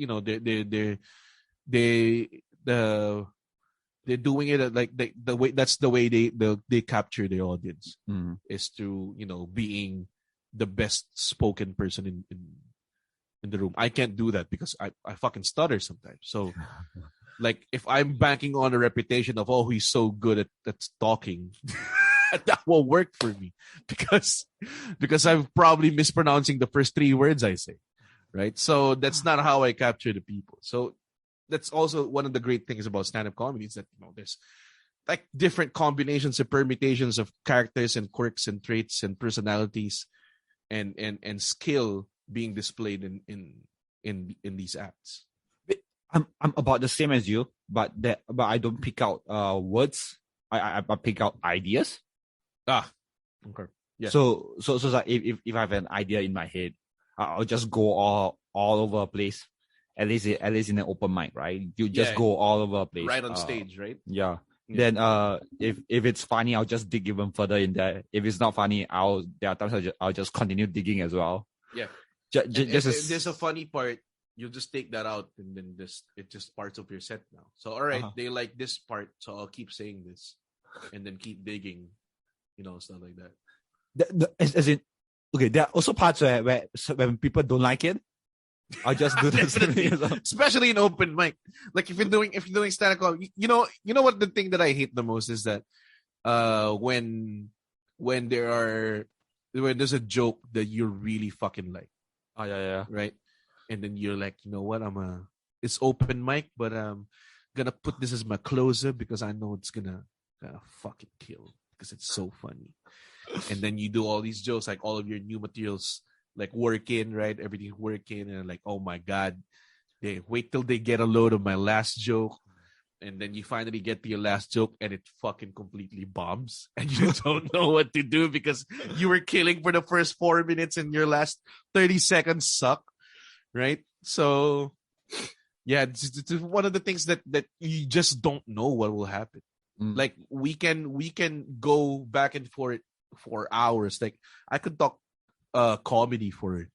they're doing it like the way that's the way they capture their audience is through being the best spoken person in the room. I can't do that because I fucking stutter sometimes. So like if I'm banking on a reputation of he's so good at talking, that won't work for me because I'm probably mispronouncing the first 3 words I say, right? So that's not how I capture the people. So that's also one of the great things about stand-up comedy is that there's like different combinations and permutations of characters and quirks and traits and personalities and skill being displayed in in these acts. I'm about the same as you, but I don't pick out words. I pick out ideas. Okay. Yeah. So it's like if I have an idea in my head, I'll just go all over the place. At least in an open mic, right? You just go all over the place. Right on stage, right? Yeah. Then if it's funny, I'll just dig even further in there. If it's not funny, there are times I'll just continue digging as well. Yeah. Just if there's a funny part, you'll just take that out, and then it's just parts of your set now. So all right, they like this part, so I'll keep saying this, and then keep digging, stuff like that. As in, okay, there are also parts where when people don't like it, I'll just do that. Especially in open mic. Like if you're doing stand-up comedy, you know what the thing that I hate the most is that when there's a joke that you really fucking like. Oh yeah. Right? And then you're like, what? It's open mic, but I'm gonna put this as my closer because I know it's gonna fucking kill because it's so funny. And then you do all these jokes, like all of your new materials like working, right? Everything's working, and like, oh my god, they wait till they get a load of my last joke, and then you finally get to your last joke, and it fucking completely bombs, and you don't know what to do because you were killing for the first 4 minutes, and your last 30 seconds suck, right? So, yeah, it's one of the things that you just don't know what will happen. Like we can go back and forth for hours. Like I could talk comedy for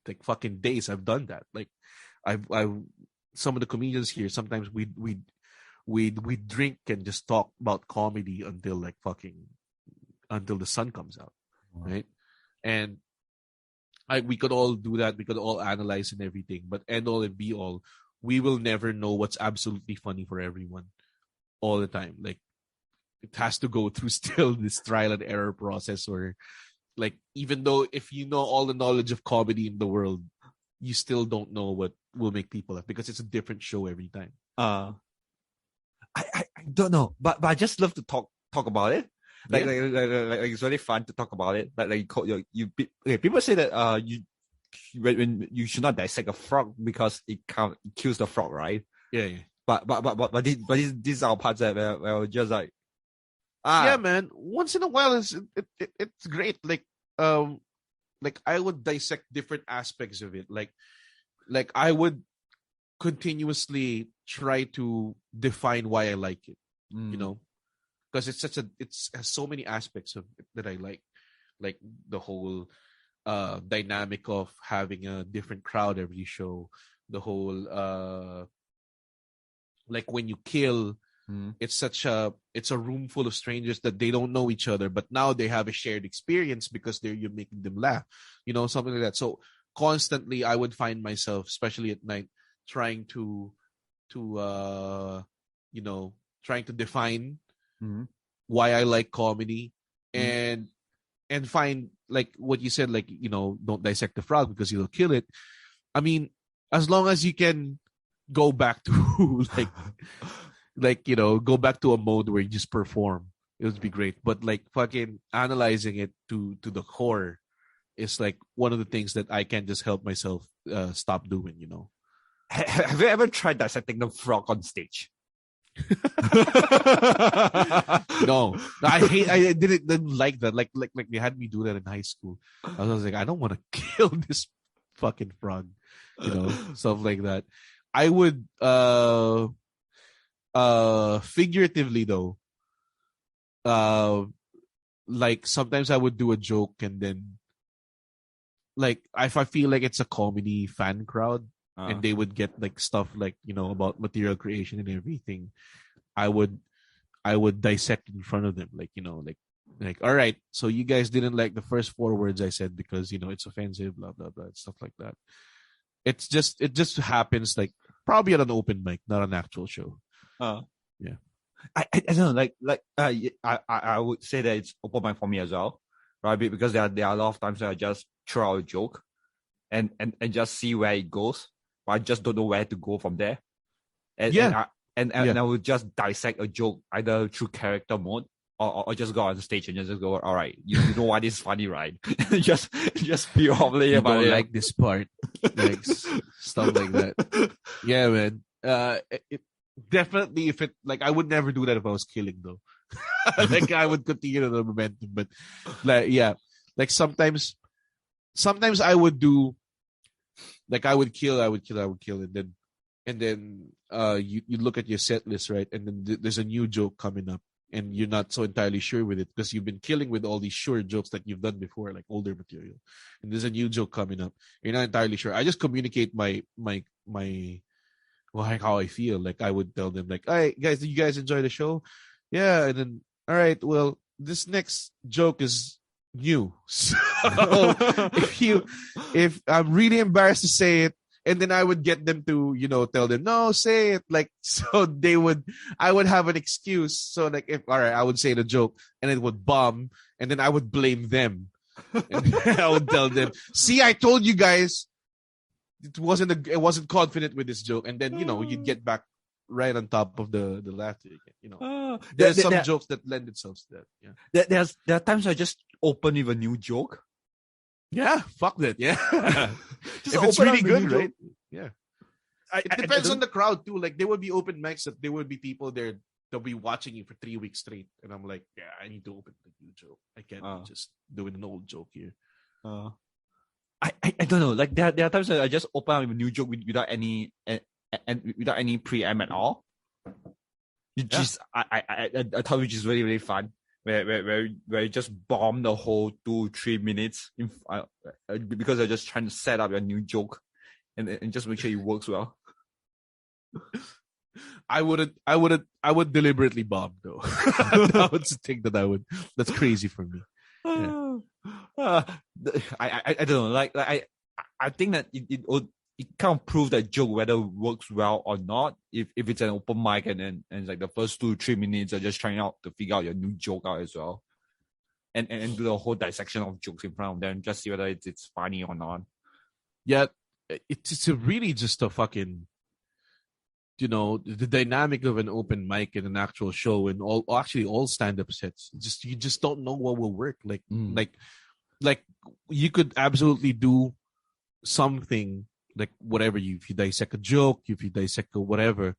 like fucking days. I've done that. Like I've some of the comedians here, sometimes we drink and just talk about comedy until the sun comes out. Right? And we could all do that. We could all analyze and everything, but end all and be all, we will never know what's absolutely funny for everyone all the time. Like it has to go through still this trial and error process, or like, even though if you know all the knowledge of comedy in the world, you still don't know what will make people laugh because it's a different show every time. I don't know, but I just love to talk about it. Like it's really fun to talk about it. People say that when you should not dissect a frog because it kills the frog, right? Yeah. But these are parts where we're just like, yeah, man. Once in a while, it's great. Like I would dissect different aspects of it. Like I would continuously try to define why I like it. Because it has so many aspects of it that I like the whole dynamic of having a different crowd every show. The whole like when you kill. It's a room full of strangers that they don't know each other, but now they have a shared experience because you're making them laugh, something like that. So constantly I would find myself, especially at night, trying to define why I like comedy and find, like what you said, like, don't dissect the frog because you'll kill it. I mean, as long as you can go back to go back to a mode where you just perform, it would be great. But like fucking analyzing it to the core is like one of the things that I can't just help myself stop doing. Have you ever tried dissecting the frog on stage? No, I didn't like that. Like they had me do that in high school. I was like, I don't want to kill this fucking frog, stuff like that. I would figuratively though, like sometimes I would do a joke, and then like if I feel like it's a comedy fan crowd and they would get like stuff like about material creation and everything, I would dissect in front of them, like all right, so you guys didn't like the first 4 words I said because it's offensive, blah blah blah, stuff like that. It just happens like probably at an open mic, not an actual show. Yeah. I don't know, I would say that it's open mic for me as well, right? Because there are a lot of times where I just throw out a joke and just see where it goes, but I just don't know where to go from there. And I would just dissect a joke either through character mode or just go on stage and just go, all right, you know why this is funny, right? just purely You about don't it. like this part, like stuff like that. Yeah, man. It definitely, if it like, I would never do that if I was killing though. Like I would continue the momentum, but like yeah, like sometimes I would do like I would kill, and then you look at your set list, right, and then there's a new joke coming up, and you're not so entirely sure with it because you've been killing with all these sure jokes that you've done before, like older material, and there's a new joke coming up. You're not entirely sure. I just communicate my well, like how I feel. Like I would tell them, like, "All right, guys, did you guys enjoy the show? Yeah." And then, all right, well, this next joke is new. So if I'm really embarrassed to say it, and then I would get them to, tell them, no, say it. Like, so I would have an excuse. So like, if, all right, I would say the joke and it would bomb, and then I would blame them. And I would tell them, see, I told you guys it wasn't confident with this joke. And then, you'd get back right on top of the laughter again. There's some jokes that lend itself to that. Yeah. There are times I just open with a new joke. Yeah, fuck that. Yeah. Just if it's open really up a good, new right? joke. Yeah. I It depends don't- on the crowd too. Like there would be open mics that there would be people there that'll be watching you for 3 weeks straight. And I'm like, yeah, I need to open a new joke. I can't be just doing an old joke here. I don't know. Like there are times that I just open up with a new joke without any and without any preamp at all. I thought which is really really fun. Where you just bomb the whole 2-3 minutes because you're just trying to set up your new joke and just make sure it works well. I would deliberately bomb though. That was the thing that's crazy for me. Yeah. I don't know. Like I think that it kind of proves that joke whether it works well or not. If it's an open mic and like the first 2-3 minutes are just trying out to figure out your new joke out as well, and do the whole dissection of jokes in front of them, just see whether it's funny or not. Yeah, it's really just a fucking, the dynamic of an open mic and an actual show and all stand-up sets. You just don't know what will work. Like you could absolutely do something. Like whatever if you dissect a joke, if you dissect a whatever,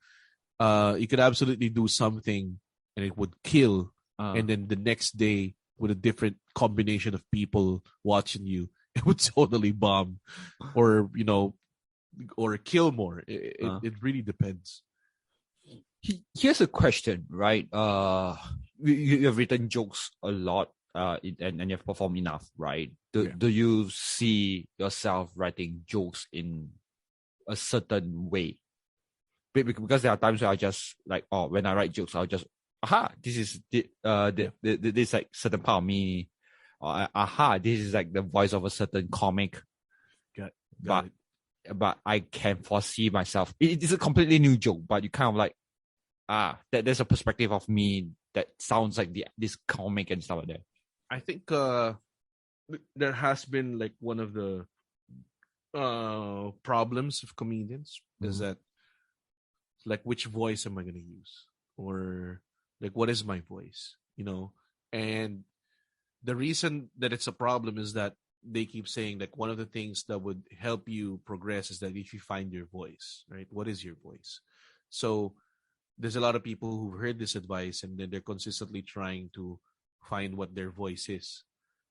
you could absolutely do something and it would kill. And then the next day with a different combination of people watching you, it would totally bomb, or or kill more. It really depends. Here's a question, right? You have written jokes a lot, and you've performed enough, right? Do you see yourself writing jokes in a certain way? Because there are times where I just like, when I write jokes, I'll just, this is this like certain part of me, or this is like the voice of a certain comic. Got it. But I can foresee myself. It is a completely new joke, but you kind of like, there's a perspective of me that sounds like this comic and stuff like that. I think there has been like one of the problems of comedians is that like which voice am I going to use, or like what is my voice, and the reason that it's a problem is that they keep saying like one of the things that would help you progress is that if you find your voice, right? What is your voice? So there's a lot of people who've heard this advice and then they're consistently trying to find what their voice is,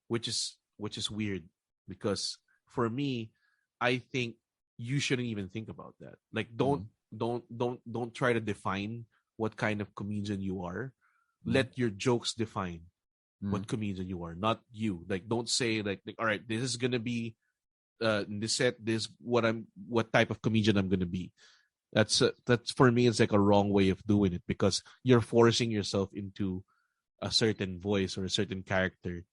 which is weird, because for me, I think you shouldn't even think about that. Like don't try to define what kind of comedian you are. Let your jokes define what comedian you are, not you. Like don't say like all right, this is gonna be in this set, this what type of comedian I'm gonna be. That's for me, it's like a wrong way of doing it, because you're forcing yourself into a certain voice or a certain character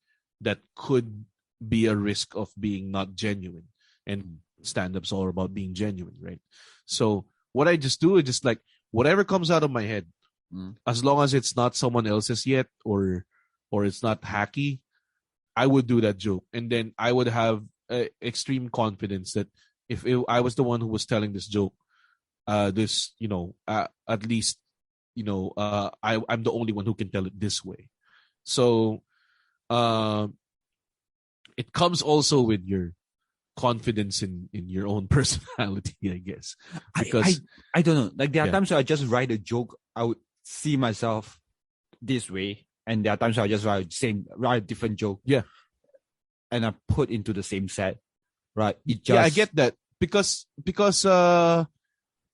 that could be a risk of being not genuine. And stand-up's all about being genuine, right? So what I just do is just like whatever comes out of my head, as long as it's not someone else's yet, or it's not hacky, I would do that joke. And then I would have extreme confidence that if I was the one who was telling this joke, at least, I'm the only one who can tell it this way. So it comes also with your confidence in your own personality, I guess. Because I don't know. Like there are yeah. times where I just write a joke, I would see myself this way, and there are times where I just write a different joke, Yeah. and I put into the same set. Right. It just Yeah, I get that. Because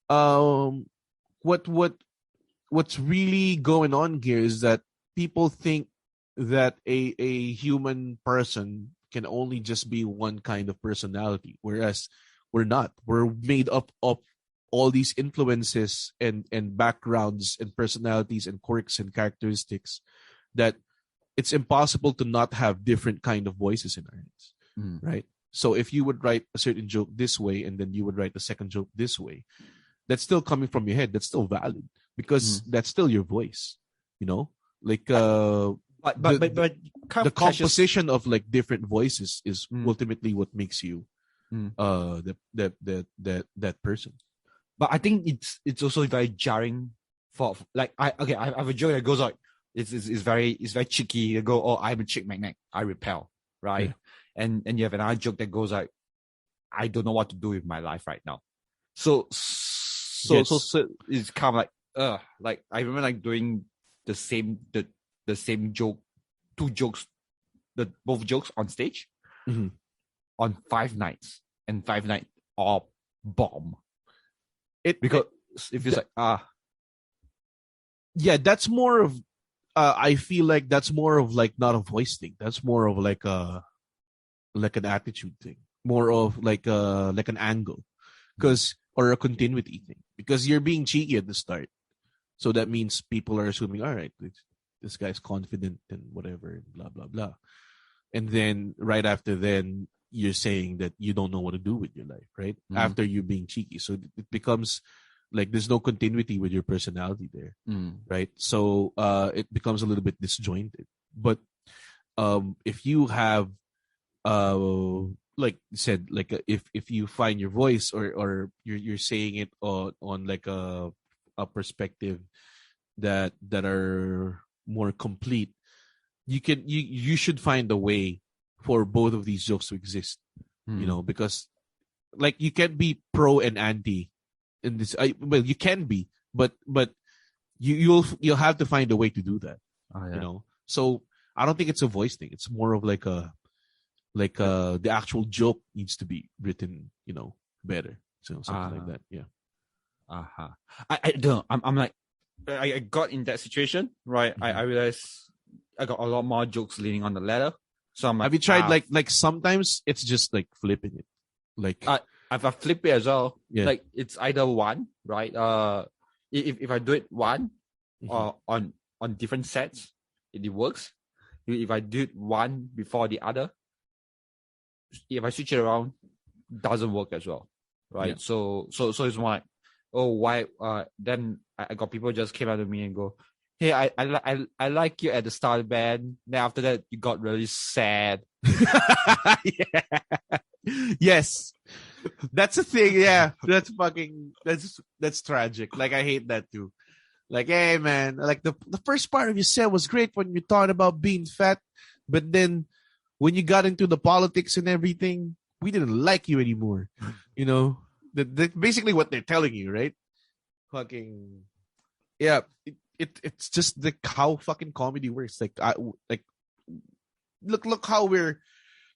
um what's really going on here is that people think that a human person can only just be one kind of personality, whereas we're not. We're made up of all these influences and backgrounds and personalities and quirks and characteristics that it's impossible to not have different kind of voices in our heads, right? So if you would write a certain joke this way and then you would write the second joke this way, that's still coming from your head. That's still valid because that's still your voice, you know? Like but kind the of clashes. composition of like different voices is ultimately what makes you that person. But I think it's also very jarring for like I have a joke that goes like it's very cheeky. They go, oh, I'm a chick magnet, I repel, right? Yeah. And you have another joke that goes like, I don't know what to do with my life right now. So it's kind of like I remember like doing the same joke, two jokes, both jokes on stage on 5 nights, and 5 nights all bomb. Because it feels like yeah, that's more of I feel like that's more of like not a voice thing. That's more of like an attitude thing, more of like an angle, or a continuity thing, because you're being cheeky at the start, so that means people are assuming, all right, this guy's confident and whatever, and blah blah blah, and then right after then you're saying that you don't know what to do with your life, right? After you being cheeky, so it becomes like there's no continuity with your personality there, right? So it becomes a little bit disjointed. But if you have like you said, like if you find your voice, or you're saying it on like a perspective that are more complete, you should find a way for both of these jokes to exist, you know, because like you can't be pro and anti in this. Well, you can be, but you'll have to find a way to do that. You know, so I don't think it's a voice thing. It's more of like the actual joke needs to be written, you know, better. So something like that. Yeah. I don't. I'm like, I got in that situation, right? I realized I got a lot more jokes leaning on the latter. So I'm like, have you tried like sometimes it's just like flipping it, like I've flipped it as well. Yeah. Like it's either one, right? If I do it one, on different sets, it works. If I do it one before the other, if I switch it around, doesn't work as well, right? Yeah. So it's more like, oh, why? Then I got people just came out to me and go, hey, I like you at the start of the band. Then after that, you got really sad. Yeah. Yes, that's a thing. Yeah, that's tragic. Like I hate that too. Like, hey man, like the first part of your set was great when you thought about being fat, but then when you got into the politics and everything, we didn't like you anymore. You know, that basically what they're telling you, right? Fucking yeah. It's just like how fucking comedy works. Like look how we're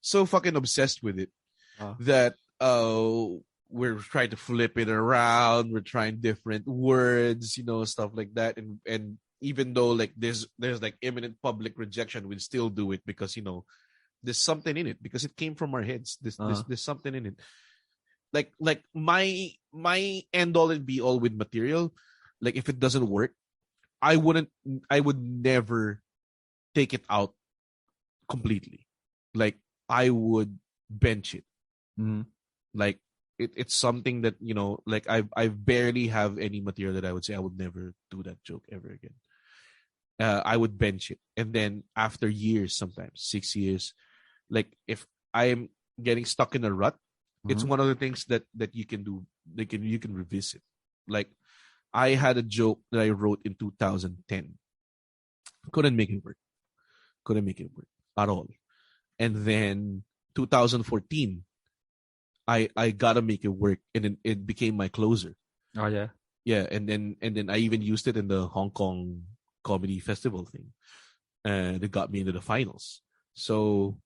so fucking obsessed with it that we're trying to flip it around. We're trying different words, you know, stuff like that. And even though like there's like imminent public rejection, we'll still do it because, you know, there's something in it because it came from our heads. There's something in it. Like my end all and be all with material. Like if it doesn't work, I would never take it out completely. Like I would bench it. Like it's something that, you know, like I barely have any material that I would say I would never do that joke ever again. I would bench it, and then after years, sometimes 6 years, like if I'm getting stuck in a rut, it's one of the things that you can do. You can revisit. Like I had a joke that I wrote in 2010, couldn't make it work. Couldn't make it work at all. And then 2014, I gotta make it work, and then it became my closer. Oh yeah. Yeah, and then I even used it in the Hong Kong comedy festival thing, and it got me into the finals. So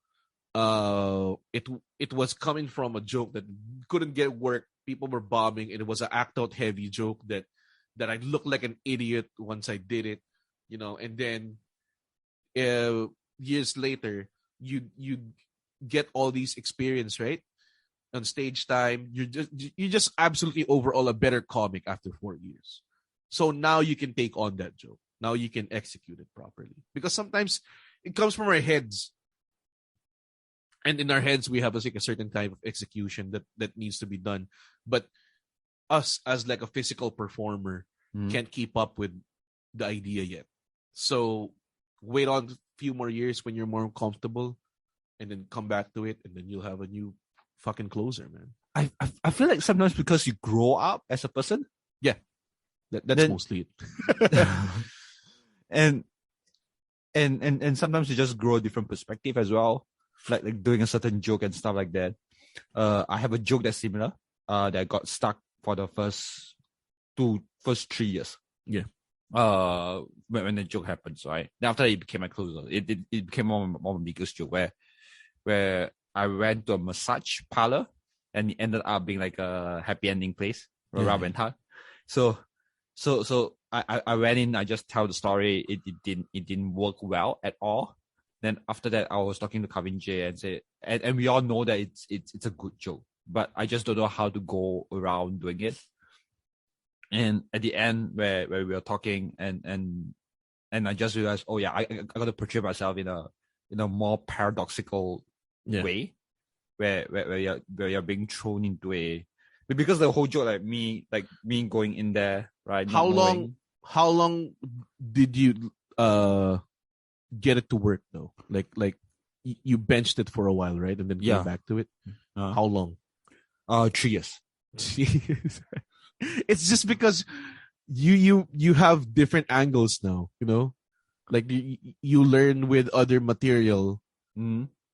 it was coming from a joke that couldn't get work. People were bombing, and it was an act out heavy joke that I looked like an idiot once I did it, and then years later you get all these experience, right, on stage time. You just absolutely overall a better comic after 4 years. So now you can take on that joke. Now you can execute it properly, because sometimes it comes from our heads, and in our heads we have like a certain type of execution that needs to be done, but us as like a physical performer can't keep up with the idea yet. So wait on a few more years when you're more comfortable, and then come back to it, and then you'll have a new fucking closer, man. I feel like sometimes because you grow up as a person. Yeah, that's Then- mostly it. and sometimes you just grow a different perspective as well, like doing a certain joke and stuff like that. I have a joke that's similar. That got stuck for the first 3 years. Yeah. When the joke happens, right? Then after that, it became my closer. It became one of my biggest joke where I went to a massage parlor, and it ended up being like a happy ending place. Yeah. So I went in. I just tell the story. It didn't work well at all. Then after that, I was talking to Kevin J and say, and we all know that it's a good joke, but I just don't know how to go around doing it. And at the end, where we were talking, and I just realized, oh yeah, I got to portray myself in a more paradoxical way, where you're being thrown into a, because the whole joke, like me going in there, right? How long did you get it to work though? Like you benched it for a while, right? And then came back to it. How long? 3 years. Jeez. It's just because you have different angles now, like you learn with other material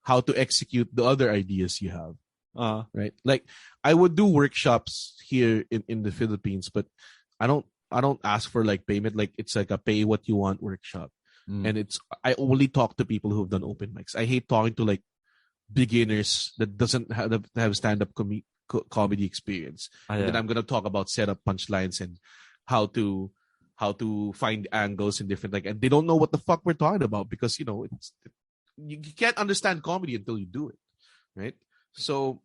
how to execute the other ideas you have. Right? Like I would do workshops here in the Philippines, but I don't ask for like payment. Like it's like a pay what you want workshop. And I only talk to people who've done open mics. I hate talking to like beginners that doesn't have stand-up comedy experience. And then I'm gonna talk about setup, punchlines, and how to find angles and different, like, and they don't know what the fuck we're talking about, because you can't understand comedy until you do it, right? So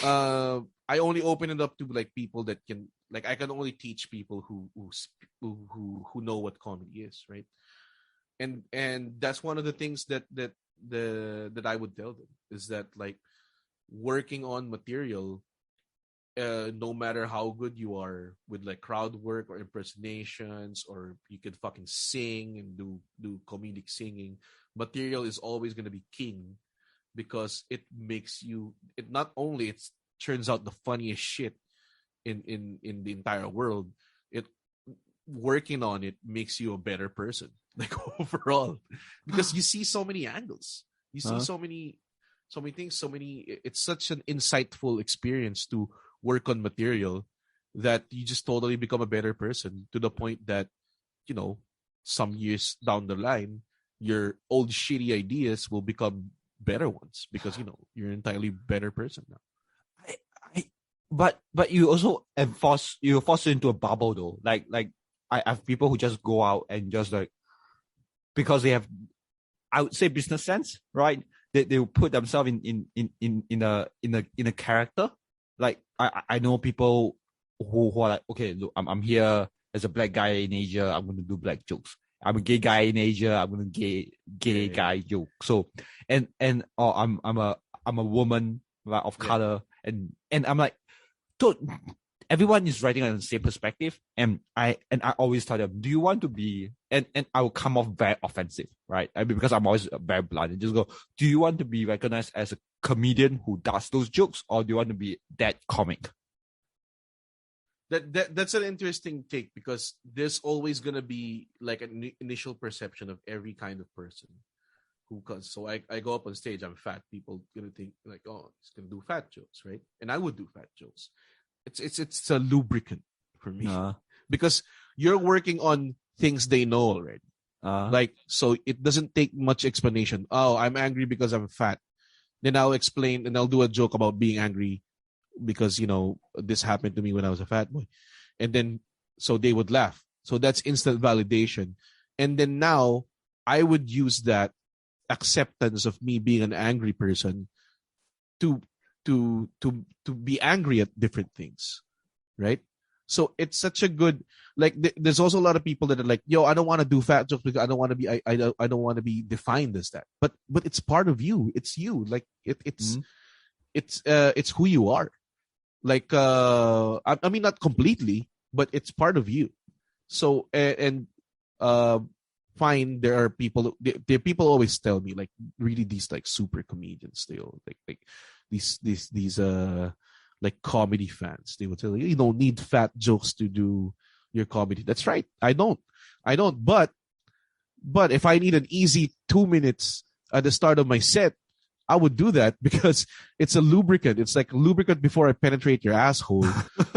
I only open it up to like people that can, like, I can only teach people who know what comedy is, right? And that's one of the things that I would tell them, is that like working on material, no matter how good you are with like crowd work or impersonations, or you can fucking sing and do comedic singing, material is always going to be king, because it makes you, it not only it turns out the funniest shit in the entire world, it, working on it makes you a better person, like overall, because you see so many angles, you see so many things, it's such an insightful experience to work on material, that you just totally become a better person, to the point that some years down the line, your old shitty ideas will become better ones, because you're an entirely better person now. But you also force you into a bubble though. Like I have people who just go out and just like, because they have, I would say, business sense, right? They will put themselves in a character. Like I know people who are like, okay, look, I'm here as a black guy in Asia, I'm going to do black jokes. I'm a gay guy in Asia, I'm going to gay guy joke. So or I'm a woman of color, and I'm like, so everyone is writing on the same perspective, and I always tell them, do you want to be, and I will come off very offensive, right? Because I'm always very blunt, and just go, do you want to be recognized as a comedian who does those jokes, or do you want to be that comic? That's an interesting take, because there's always gonna be like an initial perception of every kind of person. So I go up on stage, I'm fat. People gonna think like, oh, he's gonna do fat jokes, right? And I would do fat jokes. It's a lubricant for me because you're working on things they know already. Like, so it doesn't take much explanation. Oh, I'm angry because I'm fat. Then I'll explain and I'll do a joke about being angry because, this happened to me when I was a fat boy. And then, so they would laugh. So that's instant validation. And then now I would use that acceptance of me being an angry person to be angry at different things. Right? So it's such a good, like, there's also a lot of people that are like, yo, I don't want to do fat jokes because I don't want to be, I don't want to be defined as that. But it's part of you. It's you. Like it's who you are. Like, I mean, not completely, but it's part of you. So, fine. There are people, people always tell me, like, really these like super comedians, still like these like comedy fans, they will tell you don't need fat jokes to do your comedy. That's right. I don't. But if I need an easy 2 minutes at the start of my set, I would do that because it's a lubricant. It's like a lubricant before I penetrate your asshole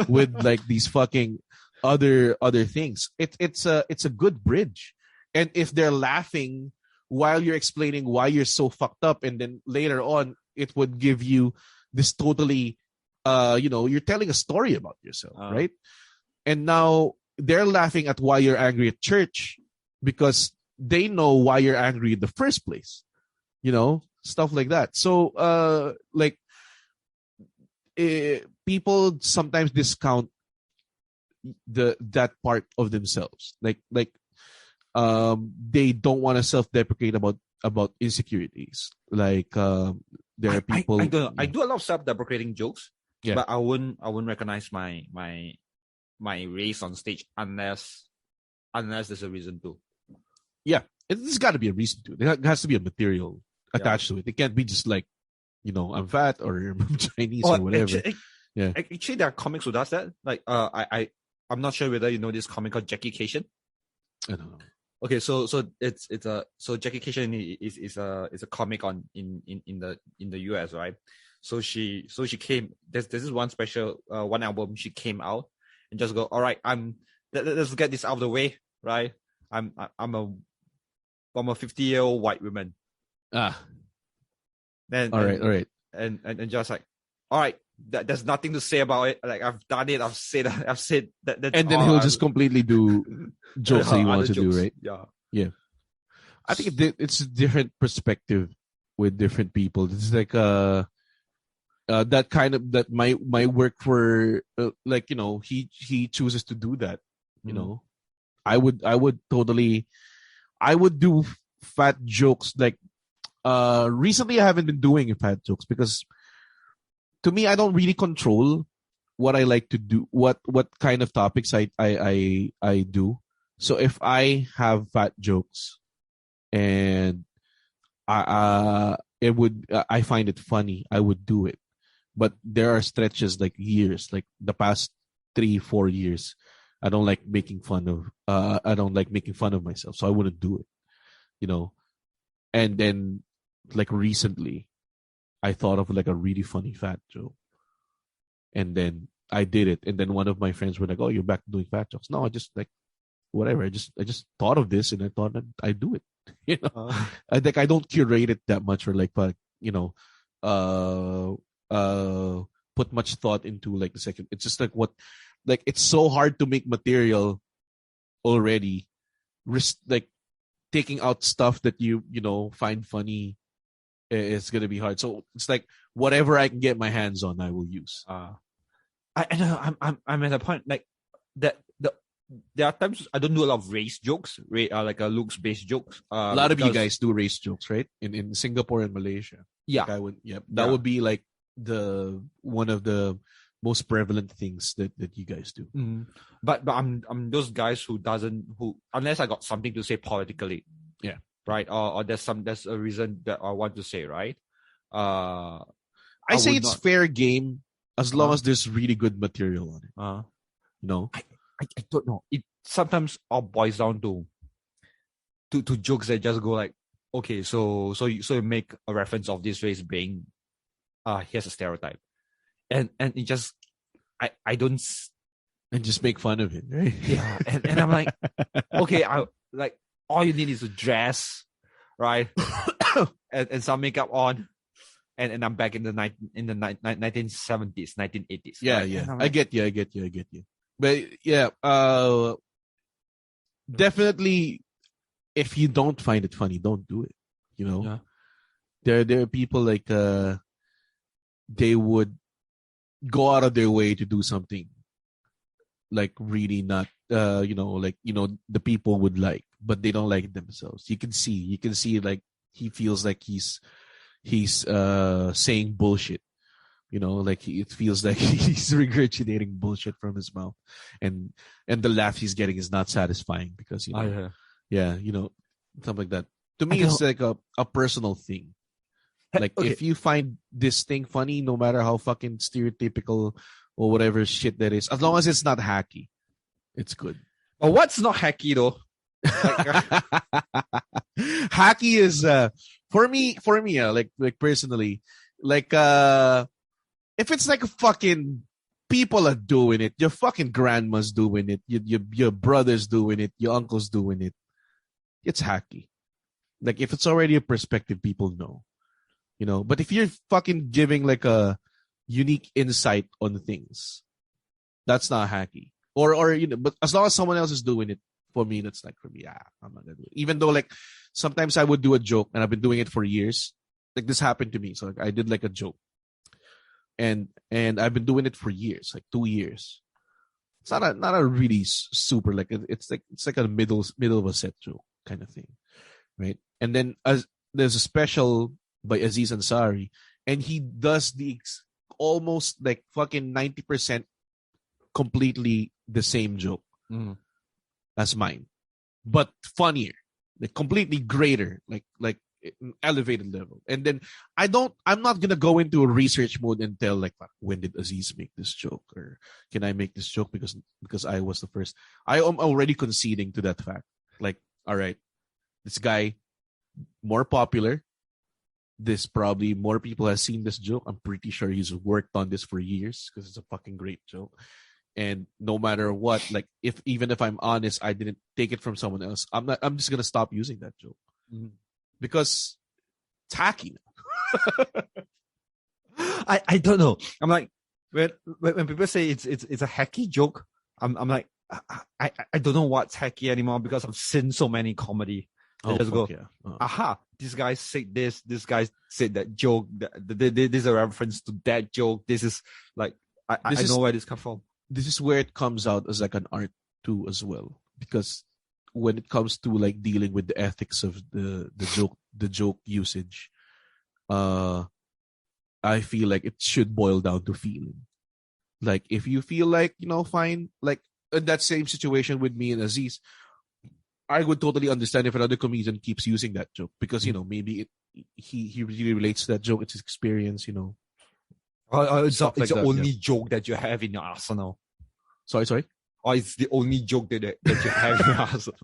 with like these fucking other things. It's a good bridge. And if they're laughing while you're explaining why you're so fucked up, and then later on it would give you this totally you're telling a story about yourself, right? And now they're laughing at why you're angry at church because they know why you're angry in the first place, stuff like that. So, people sometimes discount that part of themselves. Like, they don't want to self-deprecate about insecurities. Like, there are people. I do a lot of self-deprecating jokes. Yeah. But I wouldn't recognize my race on stage unless there's a reason to. Yeah, there's got to be a reason to. There has to be a material attached to it. It can't be just like, I'm fat or I'm Chinese or whatever. Actually, there are comics who does that. Like, I'm not sure whether you know this comic called Jackie Cation. I don't know. Okay, so Jackie Cation is a comic in the US, right? So she came. There's this one special one album. She came out and just go, all right, let's get this out of the way, right? I'm a 50-year-old white woman. All right. And just like, all right, there's nothing to say about it. Like, I've done it. I've said that. And then he'll just completely do jokes that he wants to do, right? Yeah. I think it's a different perspective with different people. It's like that kind of that might work for he chooses to do that. I would do fat jokes. Like, recently I haven't been doing fat jokes because to me I don't really control what I like to do, what kind of topics I do. So if I have fat jokes and I find it funny, I would do it. But there are stretches like years, like the past 3-4 years, I don't like making fun of myself, so I wouldn't do it. And then like recently I thought of like a really funny fat joke, and then I did it, and then one of my friends were like, oh, you're back to doing fat jokes. No, I just like whatever, I just thought of this and I thought I'd do it. I think I don't curate it that much, or like put much thought into like the second. It's just like it's so hard to make material already. Like taking out stuff that you find funny is gonna be hard. So it's like whatever I can get my hands on, I will use. I'm at a point like that. There are times I don't do a lot of race jokes, like looks based jokes. A lot of you guys do race jokes, right? In Singapore and Malaysia. Yeah, like that would be like one of the most prevalent things that you guys do. Mm-hmm. But I'm those guys who unless I got something to say politically, right, or there's a reason that I want to say, right. I say it's fair game as long as there's really good material on it. I don't know. It sometimes all boils down to jokes that just go like, okay, so you make a reference of this race being, here's a stereotype, and it just, I don't, And just make fun of it, right? yeah, and I'm like, okay, I like, all you need is to dress, right, and some makeup on, and I'm back in the 1970s, 1980s, Yeah, right? yeah. And I'm I like, get you. I get you. I get you. But yeah, definitely, if you don't find it funny, don't do it. You know, yeah, there are people like they would go out of their way to do something like really not like the people would like, but they don't like it themselves. You can see like he feels like he's saying bullshit. Like it feels like he's regurgitating bullshit from his mouth, and the laugh he's getting is not satisfying because yeah, something like that. To I me, it's don't, like a personal thing. Like okay, if you find this thing funny, no matter how fucking stereotypical or whatever shit that is, as long as it's not hacky, it's good. but what's not hacky though? Like, Hacky is for me like personally, like if it's like a fucking people are doing it, your fucking grandma's doing it, your brother's doing it, your uncle's doing it, it's hacky. Like if it's already a perspective people know. But if you're fucking giving like a unique insight on things, that's not hacky. Or but as long as someone else is doing it, for me, that's like for me, I'm not gonna do it. Even though like sometimes I would do a joke and I've been doing it for years. Like this happened to me. So like I did like a joke. And I've been doing it for years, like 2 years. It's not a really super like it's like a middle of a set joke kind of thing, right? And then as there's a special by Aziz Ansari, and he does the almost like fucking 90% completely the same joke as mine, but funnier, like completely greater, like an elevated level. And then I'm not gonna go into a research mode and tell like when did Aziz make this joke, or can I make this joke because I was the first. I am already conceding to that fact. Like, all right, this guy more popular. This probably more people have seen this joke. I'm pretty sure he's worked on this for years because it's a fucking great joke. And no matter what, like even if I'm honest, I didn't take it from someone else. I'm just gonna stop using that joke because it's hacky now. I don't know. I'm like, when people say it's a hacky joke, I'm like, I don't know what's hacky anymore because I've seen so many comedy. They just go, yeah. aha, this guy said this guy said that joke. This is a reference to that joke. This is like, I know where this comes from. This is where it comes out as like an art too as well, because when it comes to like dealing with the ethics of the joke usage, I feel like it should boil down to feeling. Like if you feel like fine, like in that same situation with me and Aziz, I would totally understand if another comedian keeps using that joke because maybe he really relates to that joke. It's his experience, It's stuff like the that. only joke that you have in your arsenal. Sorry. Or it's the only joke that you have in your arsenal.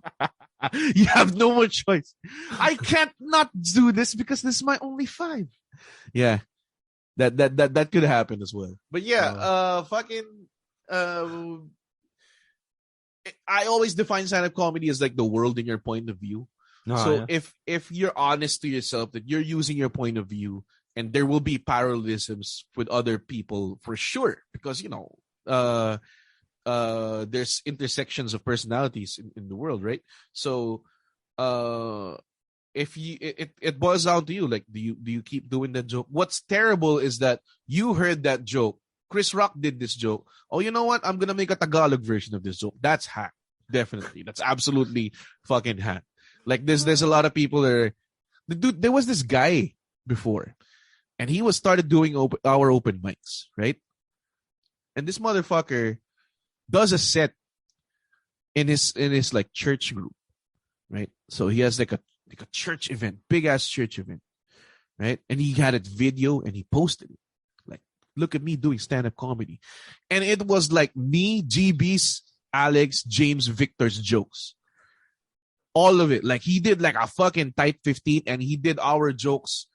You have no more choice. I can't not do this because this is my only 5. Yeah, that could happen as well. But yeah, I always define stand-up comedy as like the world in your point of view. So if you're honest to yourself that you're using your point of view, and there will be parallelisms with other people for sure, because there's intersections of personalities in the world, right? So if it boils down to you, like do you keep doing that joke? What's terrible is that you heard that joke. Chris Rock did this joke. Oh, you know what? I'm gonna make a Tagalog version of this joke. That's hack. Definitely. That's absolutely fucking hack. Like there's a lot of people there was this guy before, and he was started doing our open mics, right? And this motherfucker does a set in his like church group, right? So he has like a church event, big ass church event, right? And he had it video and he posted it. Like, look at me doing stand-up comedy. And it was like me, GB's, Alex, James, Victor's jokes. All of it. Like he did like a fucking tight 15 and he did our jokes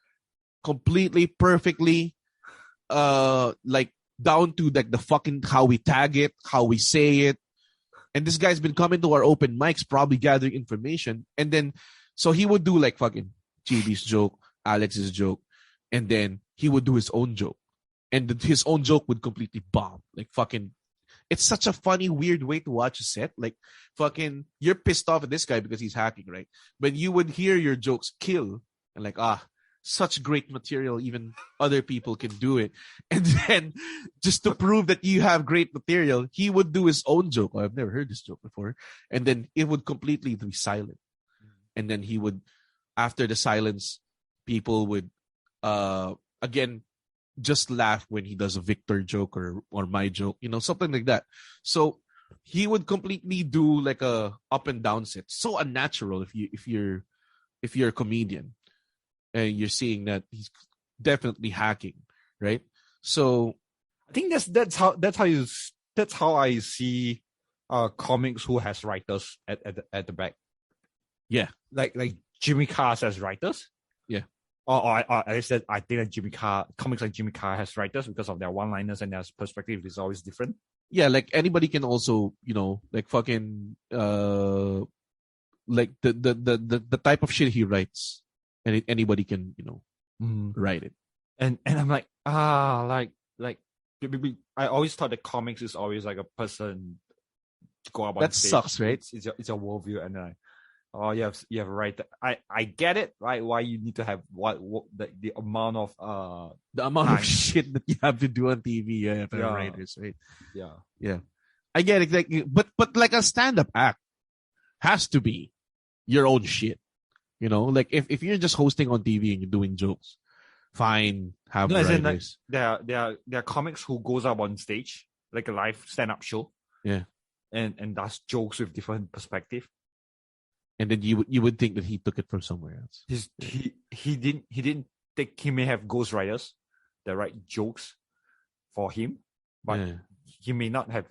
completely perfectly. Like down to like the fucking how we tag it, how we say it. And this guy's been coming to our open mics, probably gathering information. And then, so he would do like fucking JB's joke, Alex's joke, and then he would do his own joke. And his own joke would completely bomb. Like fucking, it's such a funny, weird way to watch a set. Like fucking, you're pissed off at this guy because he's hacking, right? But you would hear your jokes kill and like, such great material, even other people can do it. And then just to prove that you have great material, he would do his own joke. Oh, I've never heard this joke before. And then it would completely be silent. And then he would, after the silence, people would again just laugh when he does a Victor joke or my joke, something like that. So he would completely do like a up and down set. So unnatural if you're a comedian. And you're seeing that he's definitely hacking, right? So I think that's how I see comics who has writers at the back. Yeah, like Jimmy Carr has writers. Yeah, or I said I think that comics like Jimmy Carr has writers because of their one-liners and their perspective is always different. Yeah, like anybody can also like fucking like the type of shit he writes. And anybody can, write it. And I'm like, like I always thought that comics is always like a person to go up on that stage. Sucks, right? It's a worldview, and then you have right. I get it, right? Why you need to have what the amount of of shit that you have to do on TV for writers, right? Yeah. I get it, like, but like a stand-up act has to be your own shit. Like if you're just hosting on TV and you're doing jokes, fine, have writers. Like, there are comics who goes up on stage like a live stand-up show, and does jokes with different perspective. And then you would think that he took it from somewhere else. He didn't take. He may have ghostwriters that write jokes for him, but he may not have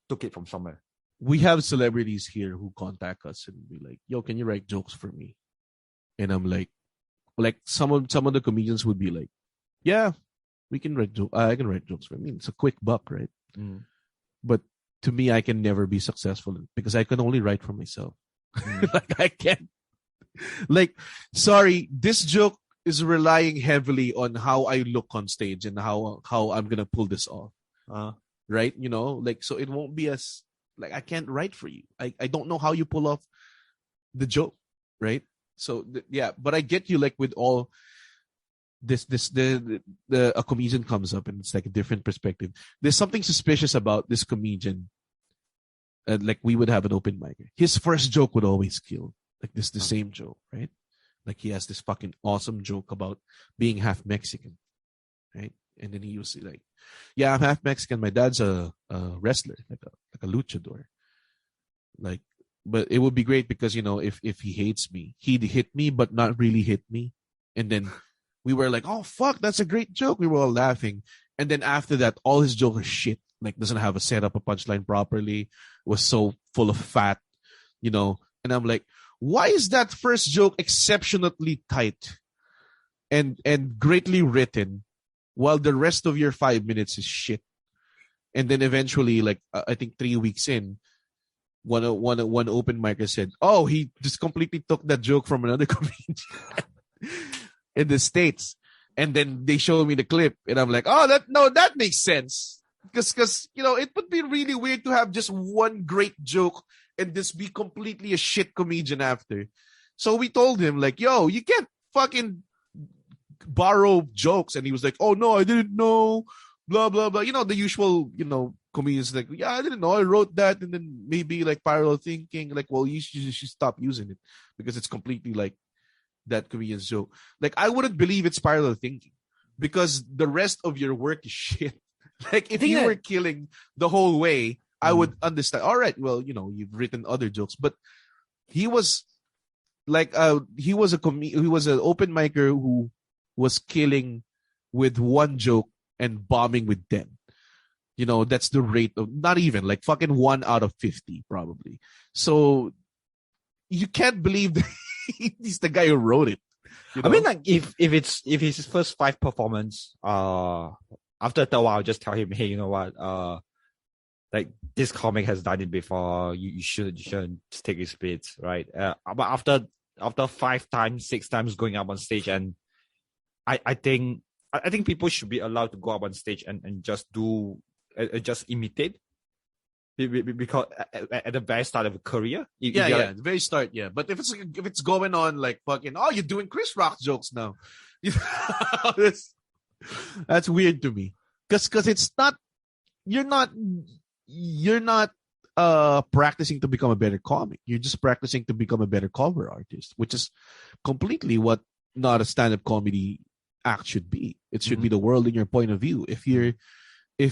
took it from somewhere. We have celebrities here who contact us and be like, "Yo, can you write jokes for me?" And I'm like some of the comedians would be like, "Yeah, we can write jokes. I can write jokes for me. It's a quick buck, right?" Mm. But to me, I can never be successful because I can only write for myself. Like I can't. Like, sorry, this joke is relying heavily on how I look on stage and how I'm gonna pull this off. Right? Like so it won't be as like I can't write for you. I don't know how you pull off the joke, right? So but I get you. Like with all this, a comedian comes up and it's like a different perspective. There's something suspicious about this comedian. Like we would have an open mic. His first joke would always kill. Like the same joke, right? Like he has this fucking awesome joke about being half Mexican, right? And then he used to like, yeah, I'm half Mexican. My dad's a wrestler, like a luchador. Like, but it would be great because if he hates me, he'd hit me, but not really hit me. And then we were like, oh fuck, that's a great joke. We were all laughing. And then after that, all his jokes are shit. Like doesn't have a setup, a punchline properly. Was so full of fat, And I'm like, why is that first joke exceptionally tight and greatly written, while the rest of your 5 minutes is shit? And then eventually, like I think 3 weeks in, one open micer said, "Oh, he just completely took that joke from another comedian in the States." And then they showed me the clip, and I'm like, "Oh, that makes sense." Because it would be really weird to have just one great joke and just be completely a shit comedian after. So we told him like, "Yo, you can't fucking borrow jokes." And he was like, "Oh no, I didn't know." Blah blah blah. The usual comedians like, "Yeah, I didn't know. I wrote that," and then maybe like parallel thinking. Like, well, you should stop using it because it's completely like that comedian's joke. Like, I wouldn't believe it's parallel thinking because the rest of your work is shit. Like if you were killing the whole way, I would understand. All right, well, you've written other jokes, but he was like, he was an open micer who was killing with one joke and bombing with 10. That's the rate of not even like fucking 1 out of 50 probably. So you can't believe that he's the guy who wrote it. You know? I mean, like if it's his first 5 performance, after a while, I'll just tell him, hey, you know what, like this comic has done it before. You shouldn't take his spits, right? But after 5 times, 6 times going up on stage, and I think people should be allowed to go up on stage and just do just imitate. Because at the very start of a career, the very start, yeah. But if it's going on like fucking, oh, you're doing Chris Rock jokes now, that's weird to me. Because it's not, you're not practicing to become a better comic. You're just practicing to become a better cover artist, which is completely what not a stand-up comedy act should be. It should be the world in your point of view. If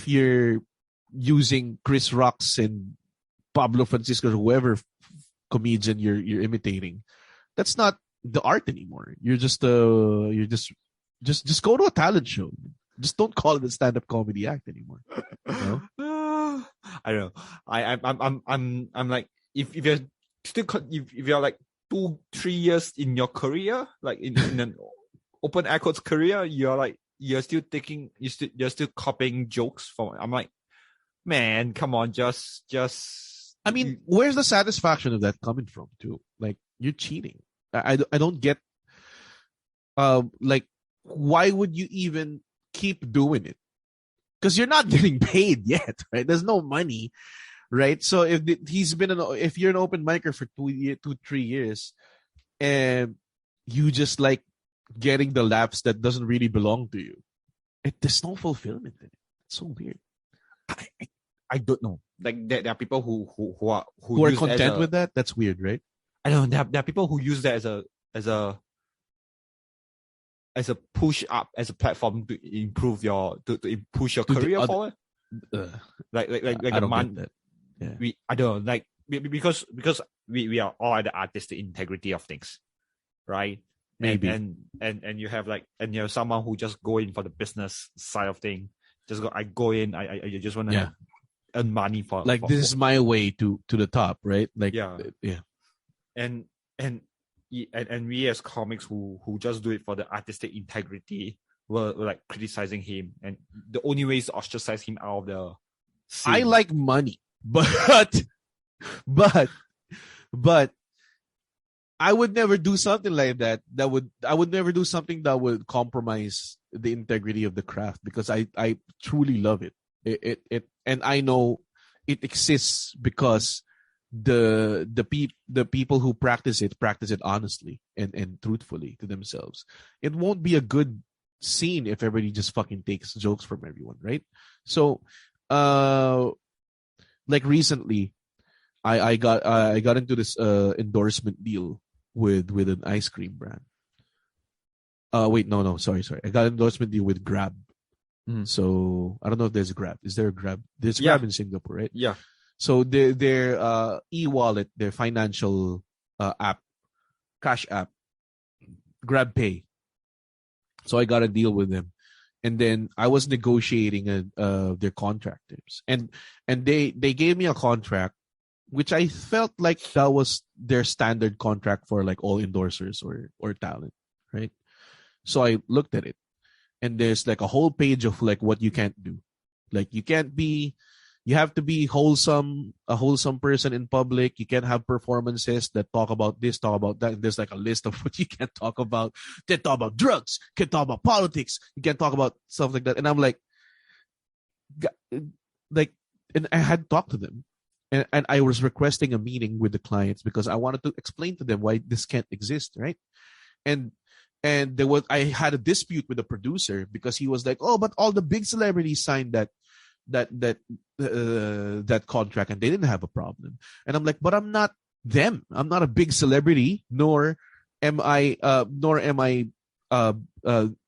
you're using Chris Rock's and Pablo Francisco or whoever comedian you're imitating, that's not the art anymore. You're just go to a talent show. Just don't call it a stand-up comedy act anymore. You know? I don't know. I'm like, if you're still if you're like 2-3 years in your career, like in an open air quotes career, you're still copying jokes from. I'm like, man, come on, just. I mean, where's the satisfaction of that coming from, too? Like, you're cheating. I don't get. Like, why would you even keep doing it? Because you're not getting paid yet, right? There's no money, right? So if you're an open micer for 2-3 years, and you just like getting the laughs that doesn't really belong to you, there's no fulfillment in it. It's so weird. I don't know. Like there are people who are content with that. That's weird, right? I don't know. There are people who use that as a push up, as a platform to improve to push your career forward. Like I don't get that. Yeah. I don't know, like because we are all at the artistic integrity of things, right? Maybe and you have and someone who just go in for the business side of thing. I go in. I just want to earn money for this is my way to the top, right? Like and we as comics who just do it for the artistic integrity were like criticizing him, and the only way is to ostracize him out of the scene. I like money, but I would never do something like that. I would never do something that would compromise the integrity of the craft, because I truly love it. And I know it exists because the people who practice it honestly and truthfully to themselves. It won't be a good scene if everybody just fucking takes jokes from everyone, right? So like recently I got into this endorsement deal with an ice cream brand. Sorry. I got an endorsement deal with Grab. So I don't know if there's Grab. Is there a Grab? There's Grab in Singapore, right? Yeah. So their e-wallet, their financial app, cash app, Grab Pay. So I got a deal with them, and then I was negotiating their contract terms, and they gave me a contract, which I felt like that was their standard contract for like all endorsers or talent, right? So I looked at it, and there's like a whole page of like what you can't do. Like you have to be a wholesome person in public. You can't have performances that talk about this, talk about that. There's like a list of what you can't talk about. You can't talk about drugs. You can't talk about politics. You can't talk about stuff like that. And I'm like, and I had talked to them. And I was requesting a meeting with the clients because I wanted to explain to them why this can't exist, right? And I had a dispute with the producer because he was like, "Oh, but all the big celebrities signed that contract and they didn't have a problem." And I'm like, "But I'm not them. I'm not a big celebrity, nor am I.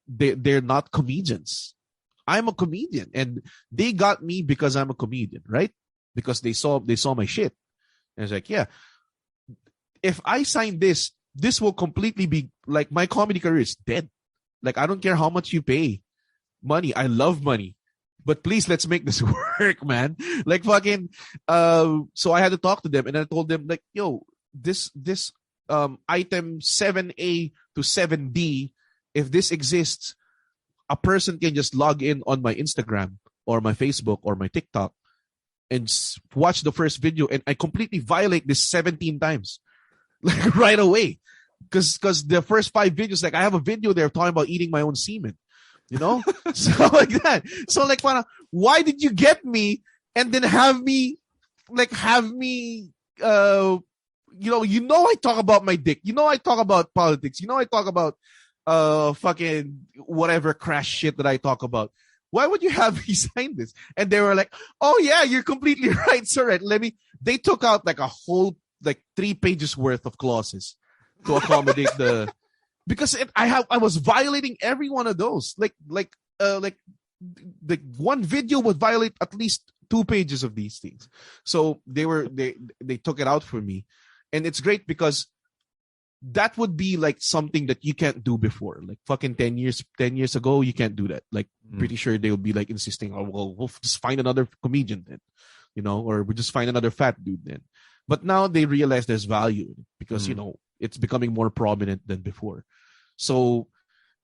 They're not comedians. I'm a comedian, and they got me because I'm a comedian, right? Because they saw my shit." And it's like, yeah, if I sign this will completely be like my comedy career is dead. Like, I don't care how much you pay money. I love money, but please, let's make this work, man. Like fucking, so I had to talk to them, and I told them like, yo, this item 7A to 7D, if this exists, a person can just log in on my Instagram or my Facebook or my TikTok and watch the first video, and I completely violate this 17 times, like right away. Because the first 5 videos, like I have a video there talking about eating my own semen, so like that. So like, why did you get me and then have me, I talk about my dick, I talk about politics, I talk about fucking whatever crash shit that I talk about. Why would you have me sign this? And they were like, oh yeah, you're completely right. So right, they took out like a whole, like 3 pages worth of clauses to accommodate because I was violating every one of those. Like the one video would violate at least 2 pages of these things. So they took it out for me. And it's great because that would be like something that you can't do before. Like fucking 10 years ago, you can't do that. Like pretty sure they would be like insisting, oh, well, we'll just find another comedian then, or we'll just find another fat dude then. But now they realize there's value in it because, it's becoming more prominent than before. So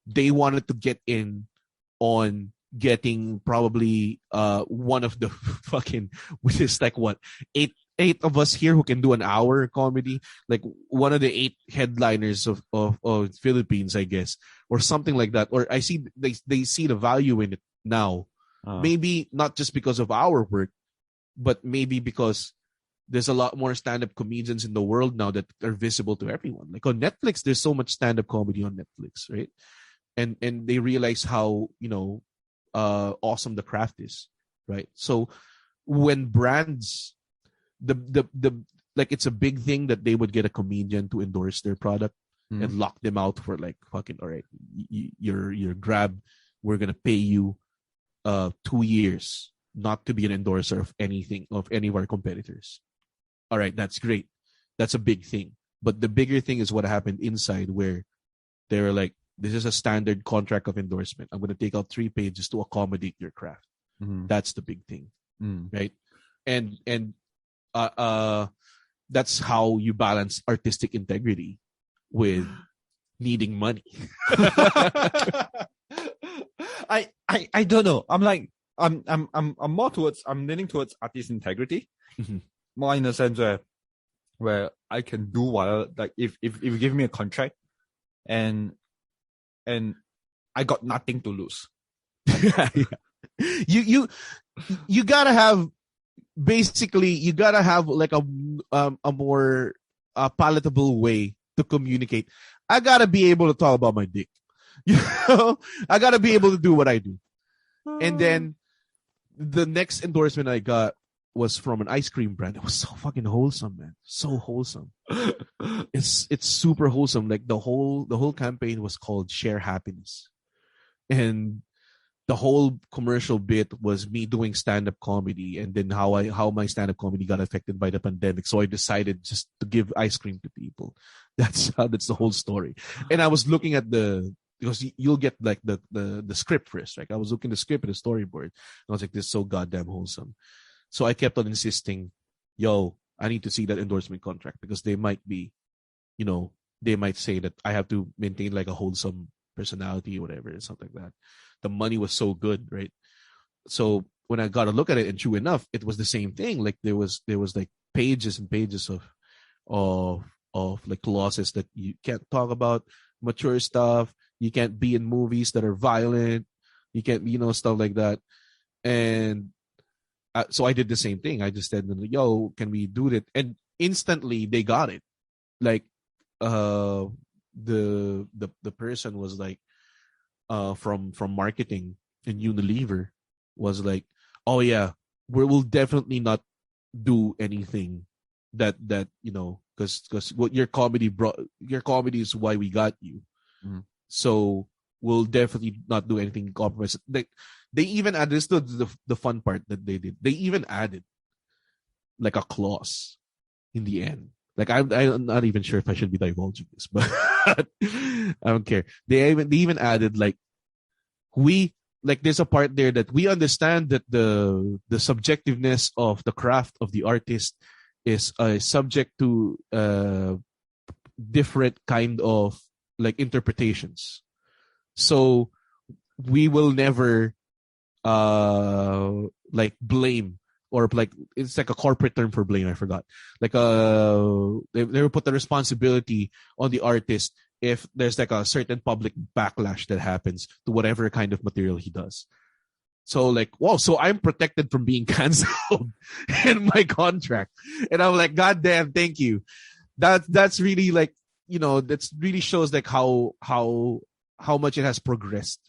they wanted to get in on getting probably one of the fucking, which is like what, eight of us here who can do an hour comedy, like one of the 8 headliners of Philippines, I guess, or something like that. Or I see they see the value in it now. Maybe not just because of our work, but maybe because there's a lot more stand-up comedians in the world now that are visible to everyone. Like on Netflix, there's so much stand-up comedy on Netflix, right? And they realize how awesome the craft is, right? So when brands, the like, it's a big thing that they would get a comedian to endorse their product and lock them out for like fucking, all right, your Grab, we're gonna pay you 2 years not to be an endorser of anything of any of our competitors. All right, that's great. That's a big thing. But the bigger thing is what happened inside, where they were like, this is a standard contract of endorsement. I'm going to take out 3 pages to accommodate your craft. That's the big thing, right? And that's how you balance artistic integrity with needing money. I don't know. I'm like, I'm more towards, I'm leaning towards artist integrity. More in the sense where I can do whatever, like if you give me a contract and I got nothing to lose. You gotta have, basically you gotta have like a more palatable way to communicate. I gotta be able to talk about my dick. I gotta be able to do what I do. And then the next endorsement I got was from an ice cream brand. It was so fucking wholesome, man. So wholesome. It's super wholesome. Like the whole campaign was called Share Happiness. And the whole commercial bit was me doing stand-up comedy, and then how my stand-up comedy got affected by the pandemic. So I decided just to give ice cream to people. That's the whole story. And I was looking at because you'll get like the script first, right? I was looking at the script and the storyboard. And I was like, this is so goddamn wholesome. So I kept on insisting, yo, I need to see that endorsement contract, because they might be, they might say that I have to maintain like a wholesome personality or whatever, and something like that. The money was so good, right? So when I got a look at it, and true enough, it was the same thing. Like there was like pages and pages of like clauses that you can't talk about mature stuff. You can't be in movies that are violent. You can't, stuff like that. And so I did the same thing. I just said, yo, can we do that? And instantly they got it. Like the person was like from marketing and Unilever was like, oh yeah, we'll definitely not do anything that because what your comedy is why we got you. So we'll definitely not do anything compromise. They even added, this is the fun part that they did. They even added like a clause in the end. Like I'm not even sure if I should be divulging this, but I don't care. They even added like, there's a part there that we understand that the subjectiveness of the craft of the artist is subject to different kind of like interpretations. So we will never like blame, or like it's like a corporate term for blame, I forgot. Like they will put the responsibility on the artist if there's like a certain public backlash that happens to whatever kind of material he does. So like, wow, so I'm protected from being canceled in my contract. And I'm like, God damn, thank you. That's really like, that's really shows like how much it has progressed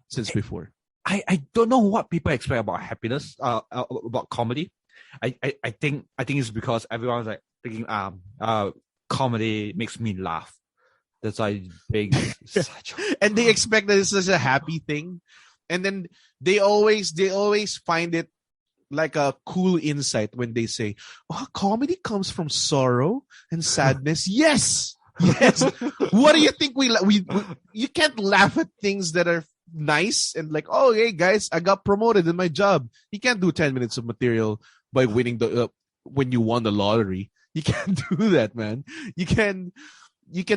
since before. I don't know what people expect about happiness, about comedy. I think it's because everyone's like thinking comedy makes me laugh. That's why big such and they expect that it's such a happy thing. And then they always find it like a cool insight when they say, "Oh, comedy comes from sorrow and sadness." Yes. Yes. What do you think we you can't laugh at things that are nice and like, oh, hey guys, I got promoted in my job. You can't do 10 minutes of material by winning when you won the lottery. You can't do that, man. You can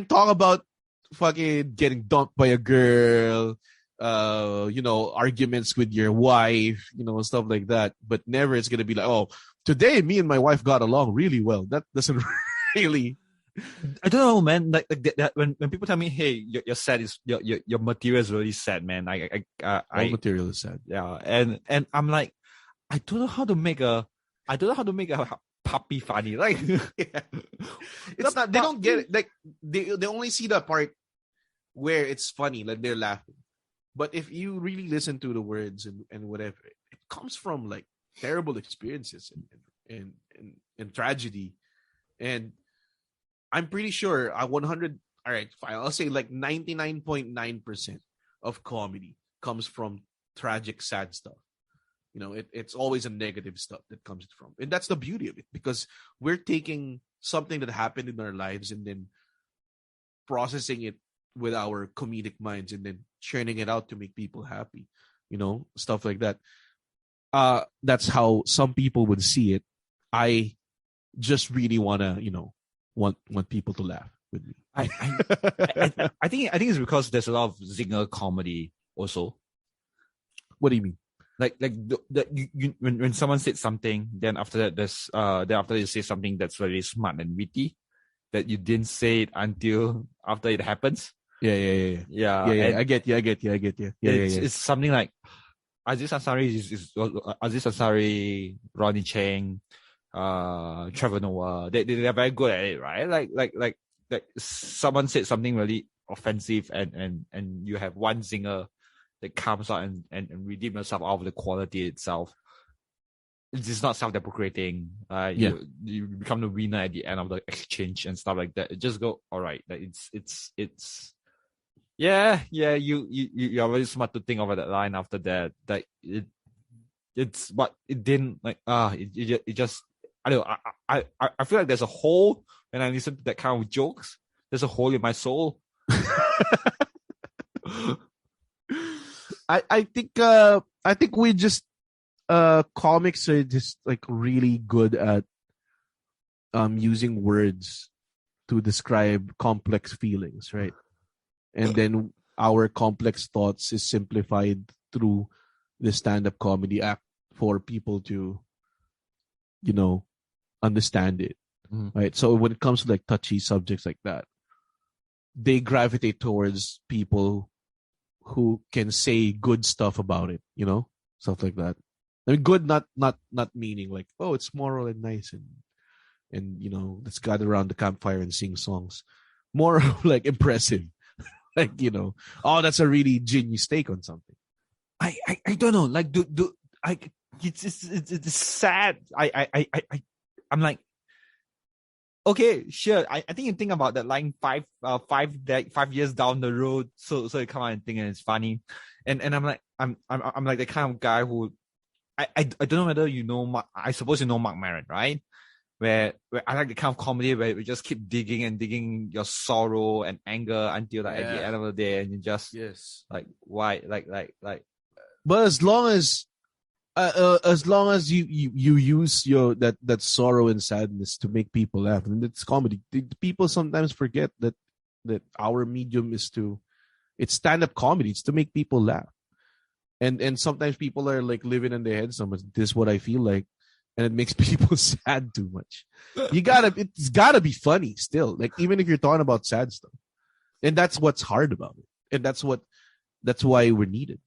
talk about fucking getting dumped by a girl, arguments with your wife, stuff like that. But never it's gonna be like, oh, today me and my wife got along really well. That doesn't really. I don't know, man. Like that, when people tell me, "Hey, your set is your material is really sad, man." All material is sad. Yeah, and I'm like, I don't know how to make a puppy funny. Like, yeah. It's not. They don't get it. Like they only see the part where it's funny, like they're laughing. But if you really listen to the words and whatever, it comes from like terrible experiences and tragedy. And I'm pretty sure 100, all right, fine. I'll say like 99.9% of comedy comes from tragic, sad stuff. It's always a negative stuff that comes from. And that's the beauty of it, because we're taking something that happened in our lives and then processing it with our comedic minds and then churning it out to make people happy, stuff like that. That's how some people would see it. I just really wanna, want people to laugh with me. I think it's because there's a lot of zinger comedy also. What do you mean? Like when someone said something, then after that after you say something that's very smart and witty, that you didn't say it until after it happens. Yeah. I get you. Yeah, it's something like Aziz Ansari, Ronnie Cheng, Trevor Noah. They're very good at it, right? Like someone said something really offensive, and you have one singer that comes out and redeem yourself out of the quality itself. It's not self-deprecating. You become the winner at the end of the exchange and stuff like that. It just go all right. Like it's. Yeah. You're really smart to think of that line after that. Like it's but it didn't like it just I don't know. I feel like there's a hole when I listen to that kind of jokes. There's a hole in my soul. I think we just comics are just like really good at using words to describe complex feelings, right? And then our complex thoughts is simplified through the stand-up comedy act for people to, understand it, right? So when it comes to like touchy subjects like that, they gravitate towards people who can say good stuff about it, stuff like that. I mean, good, not meaning like, oh, it's moral and nice and let's gather around the campfire and sing songs. More like impressive. Like, oh, that's a really genius take on something. I don't know. Like, it's sad. I'm like, okay, sure. I think you think about that line 5 years down the road. So you come out and think and it's funny, and I'm like, I'm like the kind of guy who, I don't know whether I suppose you know Mark Maron, right? Where I like the kind of comedy where we just keep digging and digging your sorrow and anger until like at the end of the day, and you just like why like. But as long as As long as you use your that sorrow and sadness to make people laugh, and it's comedy. People sometimes forget that our medium is to it's stand-up comedy. It's to make people laugh, and sometimes people are like living in their heads so much. This is what I feel like, and it makes people sad too much. It's gotta be funny still. Like even if you're talking about sad stuff, and that's what's hard about it, and that's why we're needed.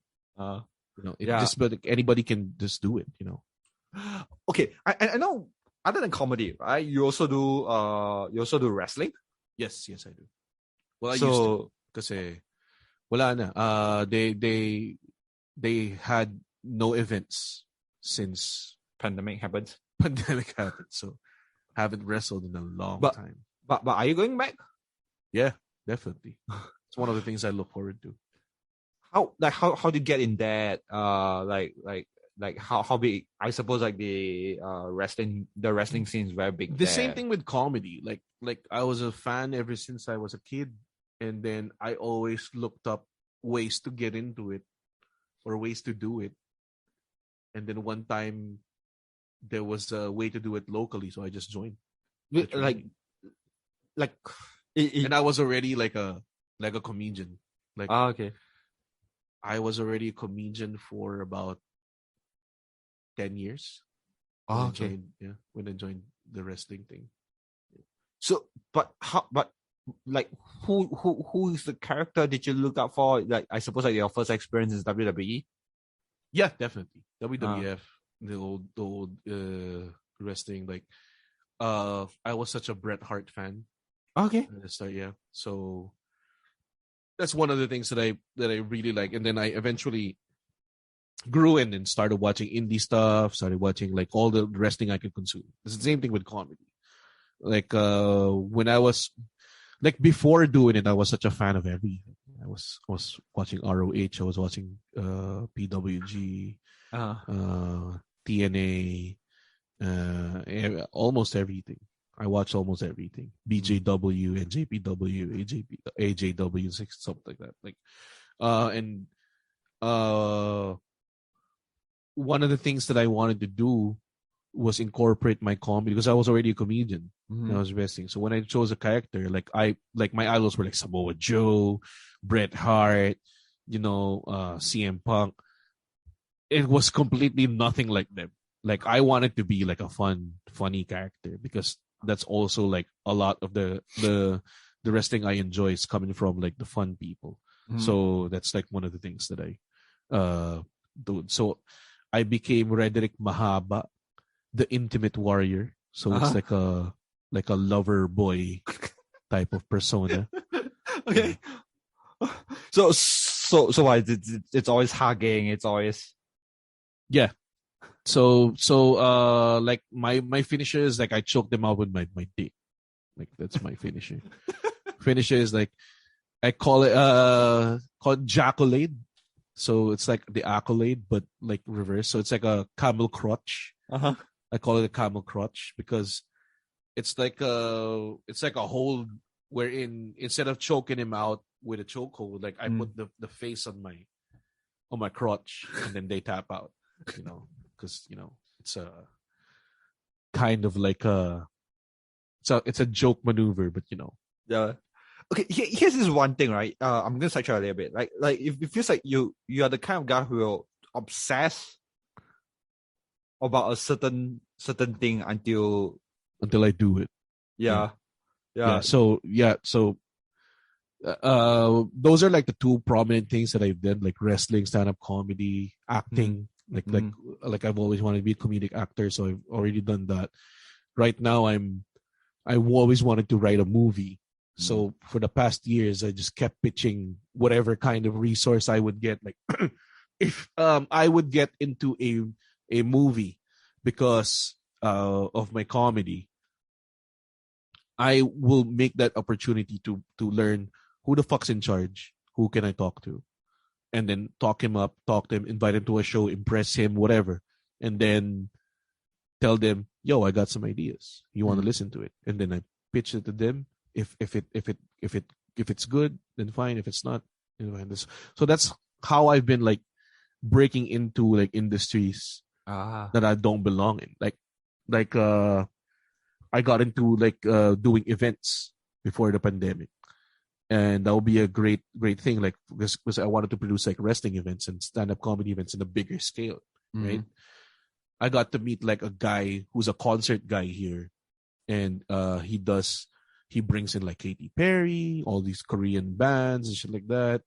It Yeah. just but anybody can just do it. Okay, I know. Other than comedy, right? You also do wrestling. Yes, I do. Well, I used to So kasi wala na. They had no events since pandemic happened. pandemic happened, so haven't wrestled in a long But time. but are you going back? Yeah, definitely. It's one of the things I look forward to. How do you get in that? Like how big? I suppose like the wrestling scene is very big. The there. same thing with comedy. Like I was a fan ever since I was a kid, and then I always looked up ways to get into it or ways to do it. And then one time there was a way to do it locally, so I just joined. Like And I was already like a comedian. Like okay. I was already a comedian for about 10 years. Okay. When I joined the wrestling thing. So, but like who is the character did you look up for? Like I suppose like your first experience is WWE. Yeah, definitely. WWF, the old wrestling. Like I was such a Bret Hart fan. Okay. At the start, yeah. So that's one of the things that I really like. And then I eventually grew in and started watching indie stuff, started watching like all the wrestling I could consume. It's the same thing with comedy. Like when I was like before doing it, I was such a fan of everything. I was watching ROH, I was watching PWG, TNA, almost everything. I watched almost everything. BJW, NJPW, AJW, something like that. Like and one of the things that I wanted to do was incorporate my comedy because I was already a comedian. Mm-hmm. I was wrestling. So when I chose a character, like my idols were like Samoa Joe, Bret Hart, CM Punk. It was completely nothing like them. Like I wanted to be like a funny character because that's also like a lot of the wrestling I enjoy is coming from like the fun people. Mm-hmm. So that's like one of the things that I do. So I became Rederick Mahaba, the intimate warrior. So it's like a lover boy type of persona. Okay. So why it's always hugging, it's always yeah. So like my finisher is like I choke them out with my dick. Like that's my finisher. Finisher is like I call it called Jaccolade. So it's like the accolade but like reverse. So it's like a camel crotch. I call it a camel crotch because it's like a hold wherein instead of choking him out with a chokehold, like I put the face on my crotch and then they tap out, because it's a kind of like it's a joke maneuver, but yeah. Okay, here's this one thing, right? I'm gonna sidetrack a little bit. Like if it feels like you are the kind of guy who will obsess about a certain thing until I do it. Yeah. So those are like the two prominent things that I've done, like wrestling, stand-up comedy, acting. Like I've always wanted to be a comedic actor, so I've already done that. Right now, I've always wanted to write a movie. So for the past years, I just kept pitching whatever kind of resource I would get. Like if I would get into a movie because of my comedy, I will make that opportunity to learn who the fuck's in charge, who can I talk to, and then talk him up, talk to him, invite him to a show, impress him, whatever, and then tell them, yo, I got some ideas. You want to listen to it, and then I pitch it to them. If it's good, then fine. If it's not, so that's how I've been like breaking into like industries Ah. that I don't belong in. Like I got into doing events before the pandemic, and that would be a great thing. Like because I wanted to produce like wrestling events and stand up comedy events in a bigger scale, right? Mm. I got to meet like a guy who's a concert guy here, and he brings in like Katy Perry, all these Korean bands and shit like that.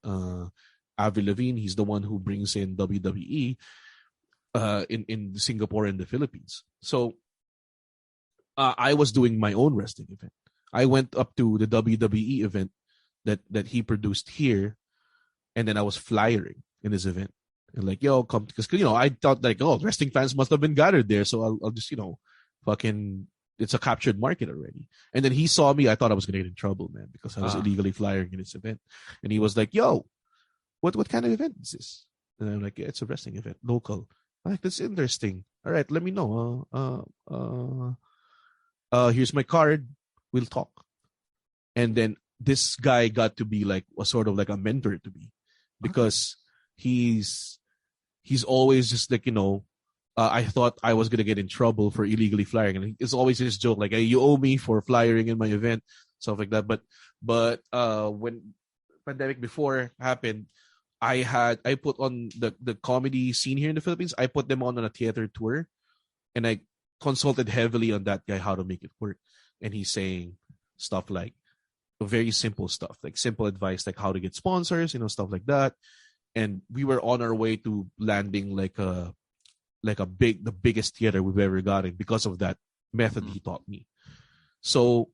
Avril Lavigne, he's the one who brings in WWE in Singapore and the Philippines. So I was doing my own wrestling event. I went up to the WWE event that he produced here, and then I was flyering in his event. And like, yo, come, because I thought like, oh, wrestling fans must have been gathered there, so I'll just fucking, it's a captured market already. And then he saw me. I thought I was gonna get in trouble, man, because I was illegally flying in his event. And he was like, yo, what kind of event is this? And I'm like, yeah, it's a wrestling event, local. I'm like, that's interesting. All right, let me know. Here's my card. We'll talk. And then this guy got to be like a sort of like a mentor to me, because he's always just like, I thought I was gonna get in trouble for illegally flying, and it's always his joke like, hey, you owe me for flying in my event, stuff like that. But when pandemic before happened, I put on the comedy scene here in the Philippines. I put them on a theater tour, and I consulted heavily on that guy how to make it work. And he's saying stuff like very simple stuff, like simple advice, like how to get sponsors, stuff like that. And we were on our way to landing the biggest theater we've ever gotten because of that method he taught me. So,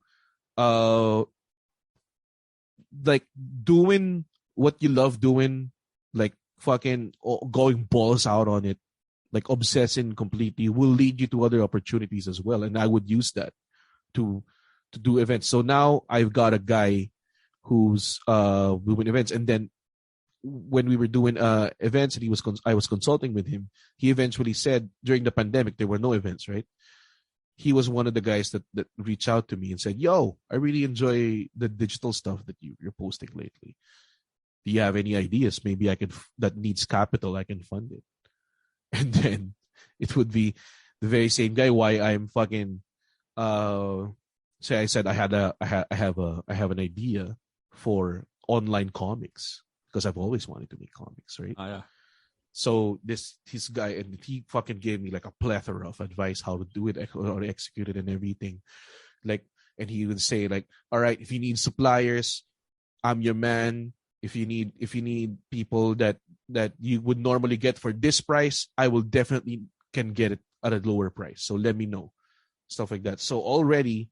like doing what you love doing, like fucking going balls out on it, like obsessing completely, will lead you to other opportunities as well. And I would use that to do events. So now I've got a guy who's doing events, and then when we were doing events and I was consulting with him, he eventually said during the pandemic there were no events, right? He was one of the guys that reached out to me and said, yo, I really enjoy the digital stuff that you're posting lately. Do you have any ideas? Maybe I could, that needs capital, I can fund it. And then it would be the very same guy why I'm fucking say I said I have an idea for online comics, because I've always wanted to make comics, right? Yeah. So his guy, and he fucking gave me like a plethora of advice how to do it or execute it and everything. Like, and he would say like, all right, if you need suppliers, I'm your man. If you need people that you would normally get for this price, I will definitely can get it at a lower price. So let me know. Stuff like that. So already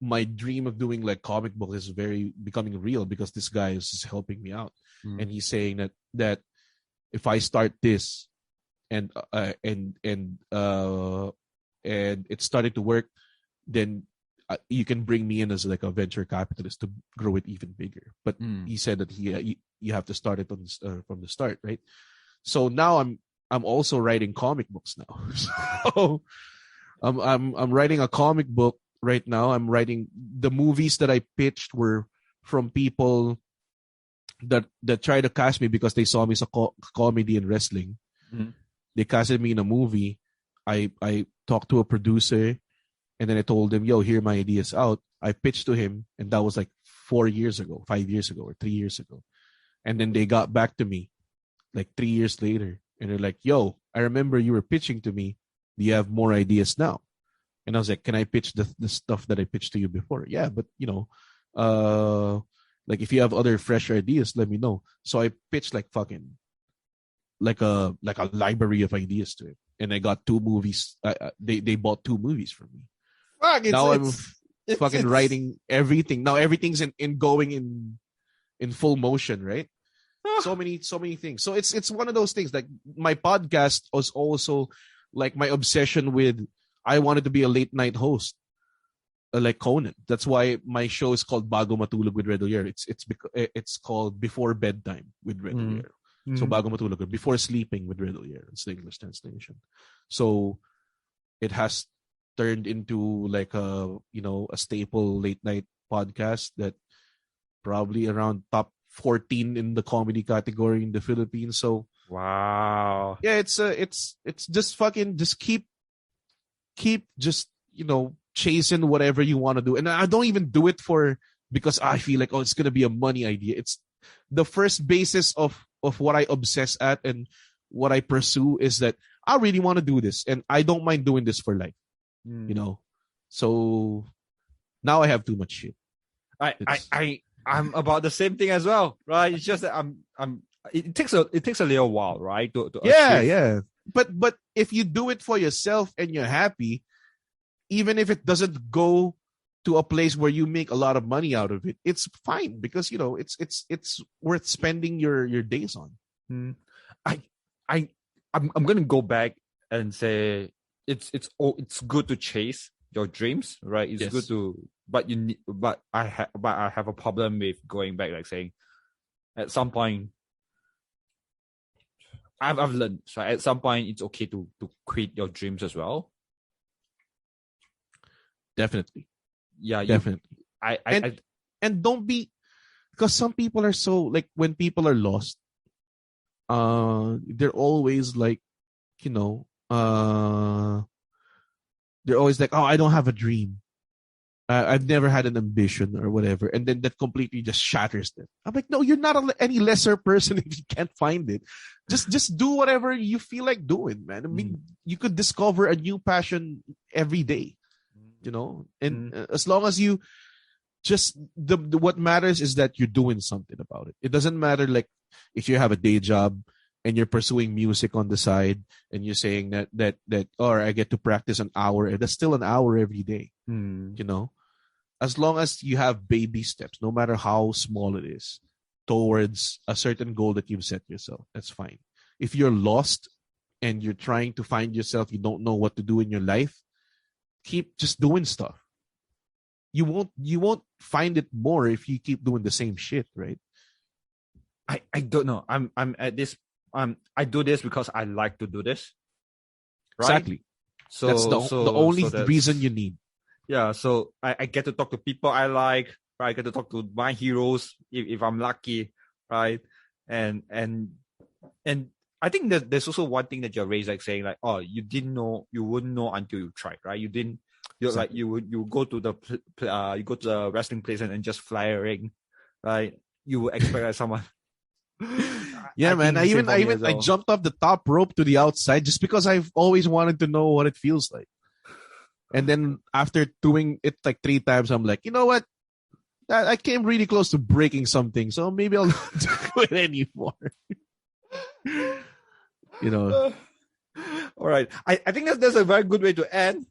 my dream of doing like comic book is very becoming real, because this guy is just helping me out. And he's saying that if I start this and it started to work, then you can bring me in as like a venture capitalist to grow it even bigger. But he said that you have to start it from the start, right? So now I'm also writing comic books now. So I'm writing a comic book right now. I'm writing the movies that I pitched were from people that tried to cast me because they saw me as a comedy and wrestling. They casted me in a movie. I talked to a producer, and then I told him, yo, here are my ideas out. I pitched to him, and that was like 4 years ago, 5 years ago, or 3 years ago. And then they got back to me like 3 years later, and they're like, yo, I remember you were pitching to me. Do you have more ideas now? And I was like, can I pitch the stuff that I pitched to you before? Yeah, but like if you have other fresh ideas, let me know. So I pitched like fucking like a library of ideas to it, and I got 2 movies. They bought 2 movies from me. Fuck, Now I'm fucking writing everything. Now everything's going in full motion, right? So many things. So it's one of those things. Like my podcast was also like my obsession with. I wanted to be a late night host, like Conan. That's why my show is called Bago Matulog with Red Ollero. It's called Before Bedtime with Red Ollero. So Bago Matulog, Before Sleeping with Red Ollero. It's the English translation. So it has turned into like a staple late night podcast that probably around top 14 in the comedy category in the Philippines. So Wow. Yeah, it's just fucking just keep just chasing whatever you want to do. And I don't even do it because I feel like, oh, it's gonna be a money idea. It's the first basis of what I obsess at and what I pursue is that I really want to do this and I don't mind doing this for life. So now I have too much shit. I'm about the same thing as well, right? It's just that it takes a little while, right? To achieve. Yeah. But if you do it for yourself and you're happy, even if it doesn't go to a place where you make a lot of money out of it, it's fine because it's worth spending your days on. I'm gonna go back and say it's good to chase your dreams, right? It's good to, but I have a problem with going back, like saying at some point I've learned, so at some point it's okay to quit your dreams as well. Definitely. Yeah, definitely. And don't be, because some people are so like when people are lost, they're always like, they're always like, oh, I don't have a dream. I've never had an ambition or whatever. And then that completely just shatters them. I'm like, no, you're not any lesser person if you can't find it. Just do whatever you feel like doing, man. I mean, you could discover a new passion every day, and as long as you just, what matters is that you're doing something about it. It doesn't matter like if you have a day job and you're pursuing music on the side and you're saying that or I get to practice an hour, that's still an hour every day. As long as you have baby steps, no matter how small it is, towards a certain goal that you've set yourself, that's fine. If you're lost and you're trying to find yourself, you don't know what to do in your life, keep just doing stuff. You won't find it more if you keep doing the same shit, right? I don't know. I'm at this. I do this because I like to do this. Right? Exactly. So that's the only reason you need. Yeah. So I get to talk to people I like. Right? I get to talk to my heroes if I'm lucky. Right? And I think that there's also one thing that you're raised like saying like, oh, you didn't know, you wouldn't know until you tried. Right? You didn't. You're exactly. Like you go to the wrestling place and just fly a ring. Right? You would expect like someone. Yeah, man. I jumped off the top rope to the outside just because I've always wanted to know what it feels like. And then after doing it like 3 times, I'm like, you know what? I came really close to breaking something, so maybe I'll not do it anymore. All right. I think that's a very good way to end.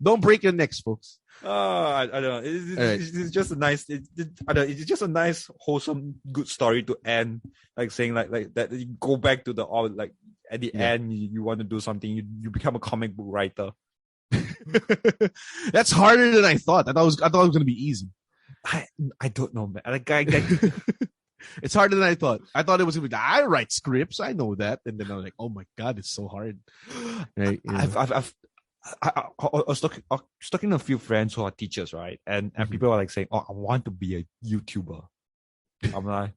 Don't break your necks, folks. I don't know. It's just a nice. It's just a nice, wholesome, good story to end. Like saying like that. You go back to like at the end, you want to do something. You become a comic book writer. That's harder than I thought. I thought it was gonna be easy. I don't know, man. Like it's harder than I thought. I thought it was gonna be. I write scripts. I know that, and then I'm like, oh my god, it's so hard. Right? I was talking to a few friends who are teachers, right? And people are like saying, "Oh, I want to be a YouTuber." I'm like,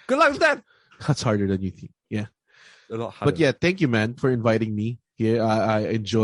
"Good luck with that." That's harder than you think. Yeah. A lot harder. But yeah, thank you, man, for inviting me here. I enjoyed